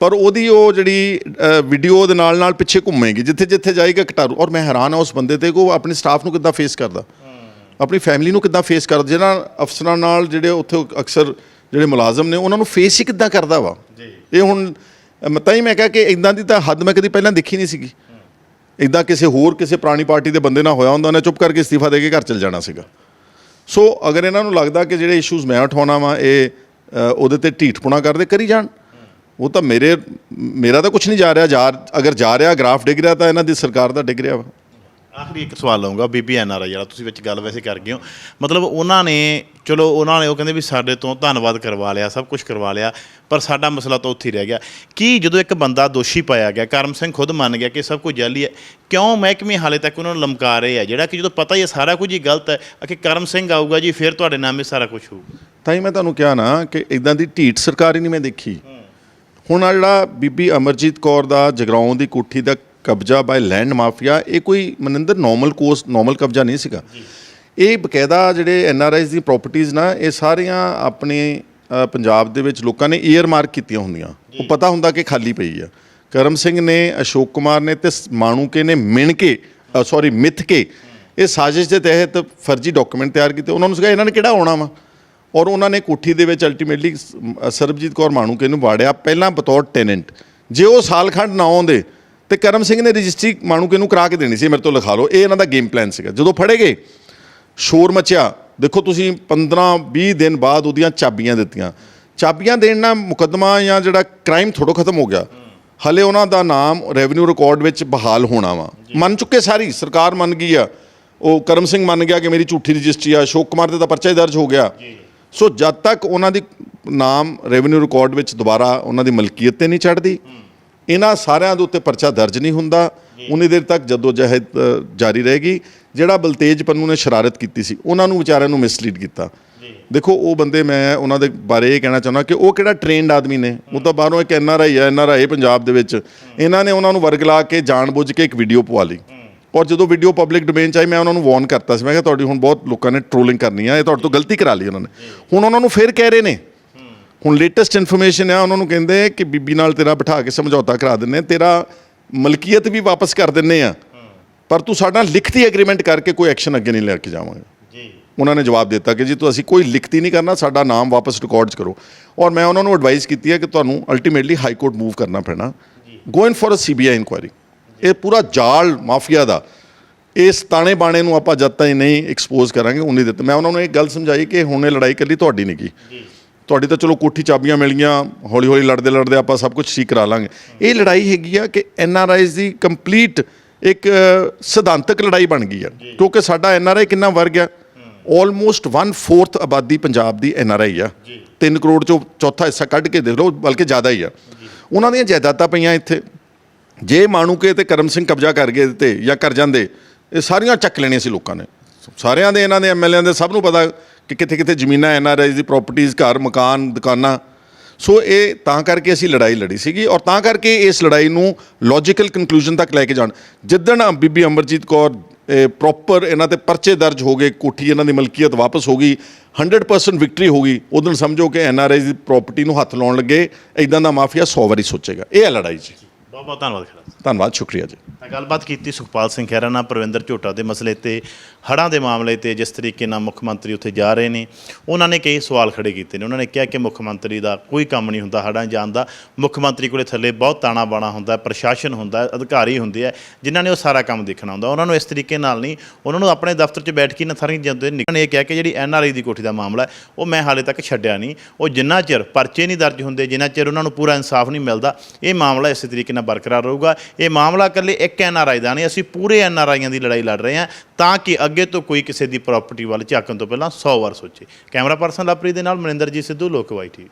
ਪਰ ਉਹਦੀ ਉਹ ਜਿਹੜੀ ਵੀਡੀਓ ਦੇ ਨਾਲ ਪਿੱਛੇ ਘੁੰਮੇਗੀ ਜਿੱਥੇ ਜਿੱਥੇ ਜਾਏਗਾ ਕਟਾਰੂ। ਔਰ ਮੈਂ ਹੈਰਾਨ ਹਾਂ ਉਸ ਬੰਦੇ 'ਤੇ ਕਿ ਉਹ ਆਪਣੇ ਸਟਾਫ ਨੂੰ ਕਿੱਦਾਂ ਫੇਸ ਕਰਦਾ, ਆਪਣੀ ਫੈਮਿਲੀ ਨੂੰ ਕਿੱਦਾਂ ਫੇਸ ਕਰਦਾ, ਜਿਹਨਾਂ ਅਫਸਰਾਂ ਨਾਲ ਜਿਹੜੇ ਉੱਥੇ ਅਕਸਰ ਜਿਹੜੇ ਮੁਲਾਜ਼ਮ ਨੇ ਉਹਨਾਂ ਨੂੰ ਫੇਸ ਹੀ ਕਿੱਦਾਂ ਕਰਦਾ ਵਾ। ਇਹ ਹੁਣ ਤਾਂ ਹੀ ਮੈਂ ਕਿਹਾ ਕਿ ਇੱਦਾਂ ਦੀ ਤਾਂ ਹੱਦ ਮੈਂ ਕਦੀ ਪਹਿਲਾਂ ਦੇਖੀ ਨਹੀਂ ਸੀਗੀ। ਇੱਦਾਂ ਕਿਸੇ ਪੁਰਾਣੀ ਪਾਰਟੀ ਦੇ ਬੰਦੇ ਨਾਲ ਹੋਇਆ ਹੁੰਦਾ, ਉਹਨੇ ਚੁੱਪ ਕਰਕੇ ਅਸਤੀਫਾ ਦੇ ਕੇ ਘਰ ਚਲ ਜਾਣਾ ਸੀਗਾ। ਸੋ ਅਗਰ ਇਹਨਾਂ ਨੂੰ ਲੱਗਦਾ ਕਿ ਜਿਹੜੇ ਇਸ਼ੂਜ਼ ਮੈਂ ਉਠਾਉਣਾ ਵਾ ਇਹ ਉਹਦੇ 'ਤੇ ਢੀਠਪੁਣਾ ਕਰਦੇ, ਕਰੀ ਜਾਣ। ਉਹ ਤਾਂ ਮੇਰਾ ਤਾਂ ਕੁਛ ਨਹੀਂ ਜਾ ਰਿਹਾ, ਅਗਰ ਜਾ ਰਿਹਾ ਗ੍ਰਾਫ ਡਿੱਗ ਰਿਹਾ ਤਾਂ ਇਹਨਾਂ ਦੀ ਸਰਕਾਰ ਦਾ ਡਿੱਗ ਰਿਹਾ ਵਾ। ਆਖਰੀ ਇੱਕ ਸਵਾਲ ਲਊਂਗਾ ਬੀਬੀ NRI ਵਾਲਾ, ਤੁਸੀਂ ਵਿੱਚ ਗੱਲ ਵੈਸੇ ਕਰ ਗਏ ਹੋ, ਮਤਲਬ ਉਹਨਾਂ ਨੇ ਚਲੋ ਉਹਨਾਂ ਨੇ ਉਹ ਕਹਿੰਦੇ ਵੀ ਸਾਡੇ ਤੋਂ ਧੰਨਵਾਦ ਕਰਵਾ ਲਿਆ, ਸਭ ਕੁਝ ਕਰਵਾ ਲਿਆ, ਪਰ ਸਾਡਾ ਮਸਲਾ ਤਾਂ ਉੱਥੇ ਹੀ ਰਹਿ ਗਿਆ। ਕੀ ਜਦੋਂ ਇੱਕ ਬੰਦਾ ਦੋਸ਼ੀ ਪਾਇਆ ਗਿਆ, ਕਰਮ ਸਿੰਘ ਖੁਦ ਮੰਨ ਗਿਆ ਕਿ ਸਭ ਕੁਝ ਜਾਲੀ ਹੈ, ਕਿਉਂ ਮਹਿਕਮੇ ਹਾਲੇ ਤੱਕ ਉਹਨਾਂ ਨੂੰ ਲਮਕਾ ਰਹੇ ਆ, ਜਿਹੜਾ ਕਿ ਜਦੋਂ ਪਤਾ ਹੀ ਹੈ ਸਾਰਾ ਕੁਝ ਹੀ ਗਲਤ ਹੈ, ਕਿ ਕਰਮ ਸਿੰਘ ਆਊਗਾ ਜੀ ਫਿਰ ਤੁਹਾਡੇ ਨਾਮੇ ਸਾਰਾ ਕੁਝ ਹੋਊਗਾ? ਤਾਂ ਹੀ ਮੈਂ ਤੁਹਾਨੂੰ ਕਿਹਾ ਨਾ ਕਿ ਇਦਾਂ ਦੀ ਢੀਠ ਸਰਕਾਰ ਹੀ ਨਹੀਂ ਮੈਂ ਦੇਖੀ। ਹੁਣ ਆ ਜਿਹੜਾ ਬੀਬੀ ਅਮਰਜੀਤ ਕੌਰ ਦਾ ਜਗਰਾਉਂ ਦੀ ਕੋਠੀ ਦਾ ਕਬਜ਼ਾ ਬਾਏ ਲੈਂਡ ਮਾਫੀਆ, ਇਹ ਕੋਈ ਮਨਿੰਦਰ ਨਾਰਮਲ ਕਬਜ਼ਾ ਨਹੀਂ ਸੀਗਾ। ਇਹ ਬਕਾਇਦਾ ਜਿਹੜੇ NRIs ਦੀ ਪ੍ਰਾਪਰਟੀਆਂ ਨਾ, ਇਹ ਸਾਰੀਆਂ ਆਪਣੇ ਪੰਜਾਬ ਦੇ ਵਿੱਚ ਲੋਕਾਂ ਨੇ ਈਅਰ ਮਾਰਕ ਕੀਤੀਆਂ ਹੁੰਦੀਆਂ, ਉਹ ਪਤਾ ਹੁੰਦਾ ਕਿ ਖਾਲੀ ਪਈ ਆ। ਕਰਮ ਸਿੰਘ ਨੇ, ਅਸ਼ੋਕ ਕੁਮਾਰ ਨੇ ਤੇ ਮਾਣੂਕੇ ਨੇ ਮਿੱਥ ਕੇ ਇਹ ਸਾਜ਼ਿਸ਼ ਦੇ ਤਹਿਤ ਫਰਜ਼ੀ ਡਾਕੂਮੈਂਟ ਤਿਆਰ ਕੀਤੇ। ਉਹਨਾਂ ਨੂੰ ਸੀਗਾ ਇਹਨਾਂ ਨੇ ਕਿਹੜਾ ਆਉਣਾ ਵਾ, ਔਰ ਉਹਨਾਂ ਨੇ ਕੋਠੀ ਦੇ ਵਿੱਚ ਅਲਟੀਮੇਟਲੀ ਸਰਬਜੀਤ ਕੌਰ ਮਾਣੂਕੇ ਨੂੰ ਵਾੜਿਆ ਪਹਿਲਾਂ ਬਤੌਰ ਟੈਨੈਂਟ। ਜੇ ਉਹ ਸਾਲ ਖੰਡ ਨਾ ਆਉਂਦੇ ਤੇ ਕਰਮ ਸਿੰਘ ਨੇ ਰਜਿਸਟਰੀ ਮਾਣੂਕੇ ਨੂੰ ਕਰਾ ਕੇ ਦੇਣੀ ਸੀ, ਮੇਰੇ ਤੋਂ ਲਿਖਾ ਲਓ। ਇਹ ਇਹਨਾਂ ਦਾ ਗੇਮ ਪਲਾਨ ਸੀਗਾ। ਜਦੋਂ ਫੜੇ ਗਏ ਸ਼ੋਰ ਮਚਿਆ, ਦੇਖੋ ਤੁਸੀਂ 15-20 ਦਿਨ ਬਾਅਦ ਉਹਦੀਆਂ ਚਾਬੀਆਂ ਦਿੱਤੀਆਂ। ਚਾਬੀਆਂ ਦੇਣ ਨਾਲ ਮੁਕੱਦਮਾ ਜਾਂ ਜਿਹੜਾ ਕ੍ਰਾਈਮ ਥੋੜ੍ਹਾ ਖਤਮ ਹੋ ਗਿਆ, ਹਲੇ ਉਹਨਾਂ ਦਾ ਨਾਮ ਰੈਵਨਿਊ ਰਿਕਾਰਡ ਵਿੱਚ ਬਹਾਲ ਹੋਣਾ ਵਾ। ਮੰਨ ਚੁੱਕੇ, ਸਾਰੀ ਸਰਕਾਰ ਮੰਨ ਗਈ ਆ, ਉਹ ਕਰਮ ਸਿੰਘ ਮੰਨ ਗਿਆ ਕਿ ਮੇਰੀ ਝੂਠੀ ਰਜਿਸਟਰੀ ਆ, ਅਸ਼ੋਕ ਕੁਮਾਰ ਤੇ ਤਾਂ ਪਰਚਾ ਹੀ ਦਰਜ ਹੋ ਗਿਆ। ਸੋ ਜਦ ਤੱਕ ਉਹਨਾਂ ਦੀ ਨਾਮ ਰੈਵਨਿਊ ਰਿਕਾਰਡ ਵਿੱਚ ਦੁਬਾਰਾ ਉਹਨਾਂ ਦੀ ਮਲਕੀਅਤ ਤੇ ਨਹੀਂ ਚੜ੍ਹਦੀ, ਇਹਨਾਂ ਸਾਰਿਆਂ ਦੇ ਉੱਤੇ ਪਰਚਾ ਦਰਜ ਨਹੀਂ ਹੁੰਦਾ, ਉਨੀ ਦੇਰ ਤੱਕ ਜਦੋਜਹਿਦ ਜਾਰੀ ਰਹੇਗੀ। ਜਿਹੜਾ ਬਲਤੇਜ ਪੰਨੂ ਨੇ ਸ਼ਰਾਰਤ ਕੀਤੀ ਸੀ, ਉਹਨਾਂ ਨੂੰ ਵਿਚਾਰਿਆਂ ਨੂੰ ਮਿਸਲੀਡ ਕੀਤਾ। ਦੇਖੋ ਉਹ ਬੰਦੇ, ਮੈਂ ਉਹਨਾਂ ਦੇ ਬਾਰੇ ਇਹ ਕਹਿਣਾ ਚਾਹੁੰਦਾ ਕਿ ਉਹ ਕਿਹੜਾ ਟ੍ਰੇਨਡ ਆਦਮੀ ਨੇ, ਉਹ ਤਾਂ ਬਾਹਰੋਂ ਇੱਕ NRI ਪੰਜਾਬ ਦੇ ਵਿੱਚ। ਇਹਨਾਂ ਨੇ ਉਹਨਾਂ ਨੂੰ ਵਰਗਲਾ ਕੇ ਜਾਣਬੁੱਝ ਕੇ ਇੱਕ ਵੀਡੀਓ ਪਵਾ ਲਈ, ਔਰ ਜਦੋਂ ਵੀਡੀਓ ਪਬਲਿਕ ਡੋਮੇਨ 'ਚ ਆਈ, ਮੈਂ ਉਹਨਾਂ ਨੂੰ ਵਾਰਨ ਕਰਤਾ ਸੀ, ਮੈਂ ਕਿਹਾ ਤੁਹਾਡੀ ਹੁਣ ਬਹੁਤ ਲੋਕਾਂ ਨੇ ਟ੍ਰੋਲਿੰਗ ਕਰਨੀ ਆ, ਇਹ ਤੁਹਾਡੇ ਤੋਂ ਗਲਤੀ ਕਰਾ ਲਈ ਉਹਨਾਂ ਨੇ। ਹੁਣ ਉਹਨਾਂ ਨੂੰ ਫਿਰ ਕਹਿ ਰਹੇ ਨੇ, ਹੁਣ ਲੇਟੈਸਟ ਇਨਫੋਰਮੇਸ਼ਨ ਆ, ਉਹਨਾਂ ਨੂੰ ਕਹਿੰਦੇ ਕਿ ਬੀਬੀ ਨਾਲ ਤੇਰਾ ਬਿਠਾ ਕੇ ਸਮਝੌਤਾ ਕਰਾ ਦਿੰਦੇ, ਤੇਰਾ ਮਲਕੀਅਤ ਵੀ ਵਾਪਸ ਕਰ ਦਿੰਦੇ ਆ, ਪਰ ਤੂੰ ਸਾਡਾ ਲਿਖਤੀ ਐਗਰੀਮੈਂਟ ਕਰਕੇ ਕੋਈ ਐਕਸ਼ਨ ਅੱਗੇ ਨਹੀਂ ਲੈ ਕੇ ਜਾਵਾਂਗੇ। ਉਹਨਾਂ ਨੇ ਜਵਾਬ ਦਿੱਤਾ ਕਿ ਜੀ ਅਸੀਂ ਕੋਈ ਲਿਖਤੀ ਨਹੀਂ ਕਰਨਾ, ਸਾਡਾ ਨਾਮ ਵਾਪਸ ਰਿਕਾਰਡ 'ਚ ਕਰੋ। ਔਰ ਮੈਂ ਉਹਨਾਂ ਨੂੰ ਐਡਵਾਈਸ ਕੀਤੀ ਹੈ ਕਿ ਤੁਹਾਨੂੰ ਅਲਟੀਮੇਟਲੀ ਹਾਈ ਕੋਰਟ ਮੂਵ ਕਰਨਾ ਪੈਣਾ, ਗੋ ਇਨ ਫॉर ਅ CBI ਇਨਕੁਆਇਰੀ। ਇਹ ਪੂਰਾ ਜਾਲ ਮਾਫੀਆ ਦਾ, ਇਸ ਤਾਣੇ ਬਾਣੇ ਨੂੰ ਆਪਾਂ ਜਦ ਤਾਈਂ ਨਹੀਂ ਐਕਸਪੋਜ਼ ਕਰਾਂਗੇ ਉਨੀ ਦੇਰ। ਮੈਂ ਉਹਨਾਂ ਨੂੰ ਇਹ ਗੱਲ ਸਮਝਾਈ ਕਿ ਹੁਣ ਇਹ ਲੜਾਈ ਇਕੱਲੀ ਤੁਹਾਡੀ ਨਹੀਂ ਗੀ, ਤੁਹਾਡੀ ਤਾਂ ਚਲੋ ਕੋਠੀ ਚਾਬੀਆਂ ਮਿਲ ਗਈਆਂ, ਹੌਲੀ ਹੌਲੀ ਲੜਦੇ ਆਪਾਂ ਸਭ ਕੁਝ ਠੀਕ ਕਰਾ ਲਾਂਗੇ। ਇਹ ਲੜਾਈ ਹੈਗੀ ਆ ਕਿ NRIs ਦੀ ਕੰਪਲੀਟ ਇੱਕ ਸਿਧਾਂਤਕ ਲੜਾਈ ਬਣ ਗਈ ਆ, ਕਿਉਂਕਿ ਸਾਡਾ NRI ਕਿੰਨਾ ਵਰ ਗਿਆ, ਆਲਮੋਸਟ 1/4 ਆਬਾਦੀ ਪੰਜਾਬ ਦੀ NRI ਆ। 3 ਕਰੋੜ ਚੋਂ ਚੌਥਾ ਹਿੱਸਾ ਕੱਢ ਕੇ ਦੇਖ ਲਓ, ਬਲਕਿ ਜ਼ਿਆਦਾ ਹੀ ਆ। ਉਹਨਾਂ ਦੀਆਂ ਜਾਇਦਾਦਾਂ ਪਈਆਂ ਇੱਥੇ। ਜੇ ਮਾਣੂਕੇ ਤੇ ਕਰਮ ਸਿੰਘ ਕਬਜ਼ਾ ਕਰ ਗਏ ਤੇ ਜਾਂ ਕਰ ਜਾਂਦੇ, ਇਹ ਸਾਰੀਆਂ ਚੱਕ ਲੈਣੀਆਂ ਸੀ ਲੋਕਾਂ ਨੇ, ਸਾਰਿਆਂ ਦੇ, ਇਹਨਾਂ ਦੇ MLA ਦੇ, ਸਭ ਨੂੰ ਪਤਾ ਕਿ ਕਿੱਥੇ ਕਿੱਥੇ ਜ਼ਮੀਨਾਂ NRIs ਦੀ ਪ੍ਰਾਪਰਟੀਆਂ, ਘਰ ਮਕਾਨ, ਦੁਕਾਨਾਂ। ਸੋ ਇਹ ਤਾਂ ਕਰਕੇ ਅਸੀਂ ਲੜਾਈ ਲੜੀ ਸੀਗੀ, ਔਰ ਤਾਂ ਕਰਕੇ ਇਸ ਲੜਾਈ ਨੂੰ ਲੌਜੀਕਲ ਕਨਕਲੂਜਨ ਤੱਕ ਲੈ ਕੇ ਜਾਣ। ਜਿੱਦਣ ਬੀਬੀ ਅਮਰਜੀਤ ਕੌਰ ਪ੍ਰੋਪਰ ਇਹਨਾਂ ਤੇ ਪਰਚੇ ਦਰਜ ਹੋ ਗਏ, ਕੋਠੀ ਇਹਨਾਂ ਦੀ ਮਲਕੀਅਤ ਵਾਪਸ ਹੋ ਗਈ, 100% ਵਿਕਟਰੀ ਹੋ ਗਈ, ਉਦੋਂ ਸਮਝੋ ਕਿ NRIs ਦੀ ਪ੍ਰਾਪਰਟੀ ਨੂੰ ਹੱਥ ਲਾਉਣ ਲੱਗੇ ਇਦਾਂ ਦਾ ਮਾਫੀਆ 100 ਵਾਰੀ ਸੋਚੇਗਾ। ਇਹ ਹੈ ਲੜਾਈ ਜੀ। ਬਹੁਤ ਬਹੁਤ ਧੰਨਵਾਦ ਖਹਿਰਾ। ਧੰਨਵਾਦ, ਸ਼ੁਕਰੀਆ ਜੀ। ਗੱਲਬਾਤ ਕੀਤੀ ਸੁਖਪਾਲ ਸਿੰਘ ਖਹਿਰਾ ਨਾਲ ਪ੍ਰਵਿੰਦਰ ਝੋਟਾ ਦੇ ਮਸਲੇ ਤੇ, ਹੜ੍ਹਾਂ ਦੇ ਮਾਮਲੇ ਤੇ, ਜਿਸ ਤਰੀਕੇ ਨਾਲ ਮੁੱਖ ਮੰਤਰੀ ਉੱਥੇ ਜਾ ਰਹੇ ਨੇ, ਉਹਨਾਂ ਨੇ ਕਈ ਸਵਾਲ ਖੜੇ ਕੀਤੇ ਨੇ। ਉਹਨਾਂ ਨੇ ਕਿਹਾ ਕਿ ਮੁੱਖ ਮੰਤਰੀ ਦਾ ਕੋਈ ਕੰਮ ਨਹੀਂ ਹੁੰਦਾ ਹੜ੍ਹਾਂ ਜਾਣ ਦਾ, ਮੁੱਖ ਮੰਤਰੀ ਕੋਲੇ ਥੱਲੇ ਬਹੁਤ ਤਾਣਾ ਬਾਣਾ ਹੁੰਦਾ, ਪ੍ਰਸ਼ਾਸਨ ਹੁੰਦਾ, ਅਧਿਕਾਰੀ ਹੁੰਦੇ ਆ ਜਿਨ੍ਹਾਂ ਨੇ ਉਹ ਸਾਰਾ ਕੰਮ ਦੇਖਣਾ ਹੁੰਦਾ। ਉਹਨਾਂ ਨੂੰ ਇਸ ਤਰੀਕੇ ਨਾਲ ਨਹੀਂ, ਉਹਨਾਂ ਨੂੰ ਆਪਣੇ ਦਫ਼ਤਰ 'ਚ ਬੈਠ ਕੇ ਨਾ ਸਾਰੀਆਂ ਜਾਂਦੇ ਨੇ। ਇਹ ਕਿਹਾ ਕਿ ਜਿਹੜੀ NRI ਦੀ ਕੋਠੀ ਦਾ ਮਾਮਲਾ ਉਹ ਮੈਂ ਹਾਲੇ ਤੱਕ ਛੱਡਿਆ ਨਹੀਂ, ਉਹ ਜਿੰਨਾ ਚਿਰ ਪਰਚੇ ਨਹੀਂ ਦਰਜ ਹੁੰਦੇ, ਜਿੰਨਾ ਚਿਰ ਉਹਨਾਂ ਨੂੰ ਪੂਰਾ ਇਨਸਾਫ ਨਹੀਂ ਮਿਲਦਾ, ਇਹ ਮਾਮਲਾ ਇਸੇ ਤਰੀਕੇ ਨਾਲ ਬਰਕਰਾਰ ਰਹੂਗਾ। ਇਹ ਮਾਮਲਾ ਇਕੱਲੇ ਇੱਕ NRI ਦਾ ਨਹੀਂ, ਅਸੀਂ ਪੂਰੇ NRIਆਂ ਦੀ ਲੜਾਈ ਲੜ ਰਹੇ ਹਾਂ, ਤਾਂ ਕਿ ਅੱਗੇ ਤੋਂ ਕੋਈ ਕਿਸੇ ਦੀ ਪ੍ਰਾਪਰਟੀ ਵੱਲ ਝਾਕਣ ਤੋਂ ਪਹਿਲਾਂ 100 ਵਾਰ ਸੋਚੇ। ਕੈਮਰਾ ਪਰਸਨ ਲਵਪ੍ਰੀਤ ਦੇ ਨਾਲ ਮਨਿੰਦਰਜੀਤ ਸਿੱਧੂ, ਲੋਕਵਾਈ TV।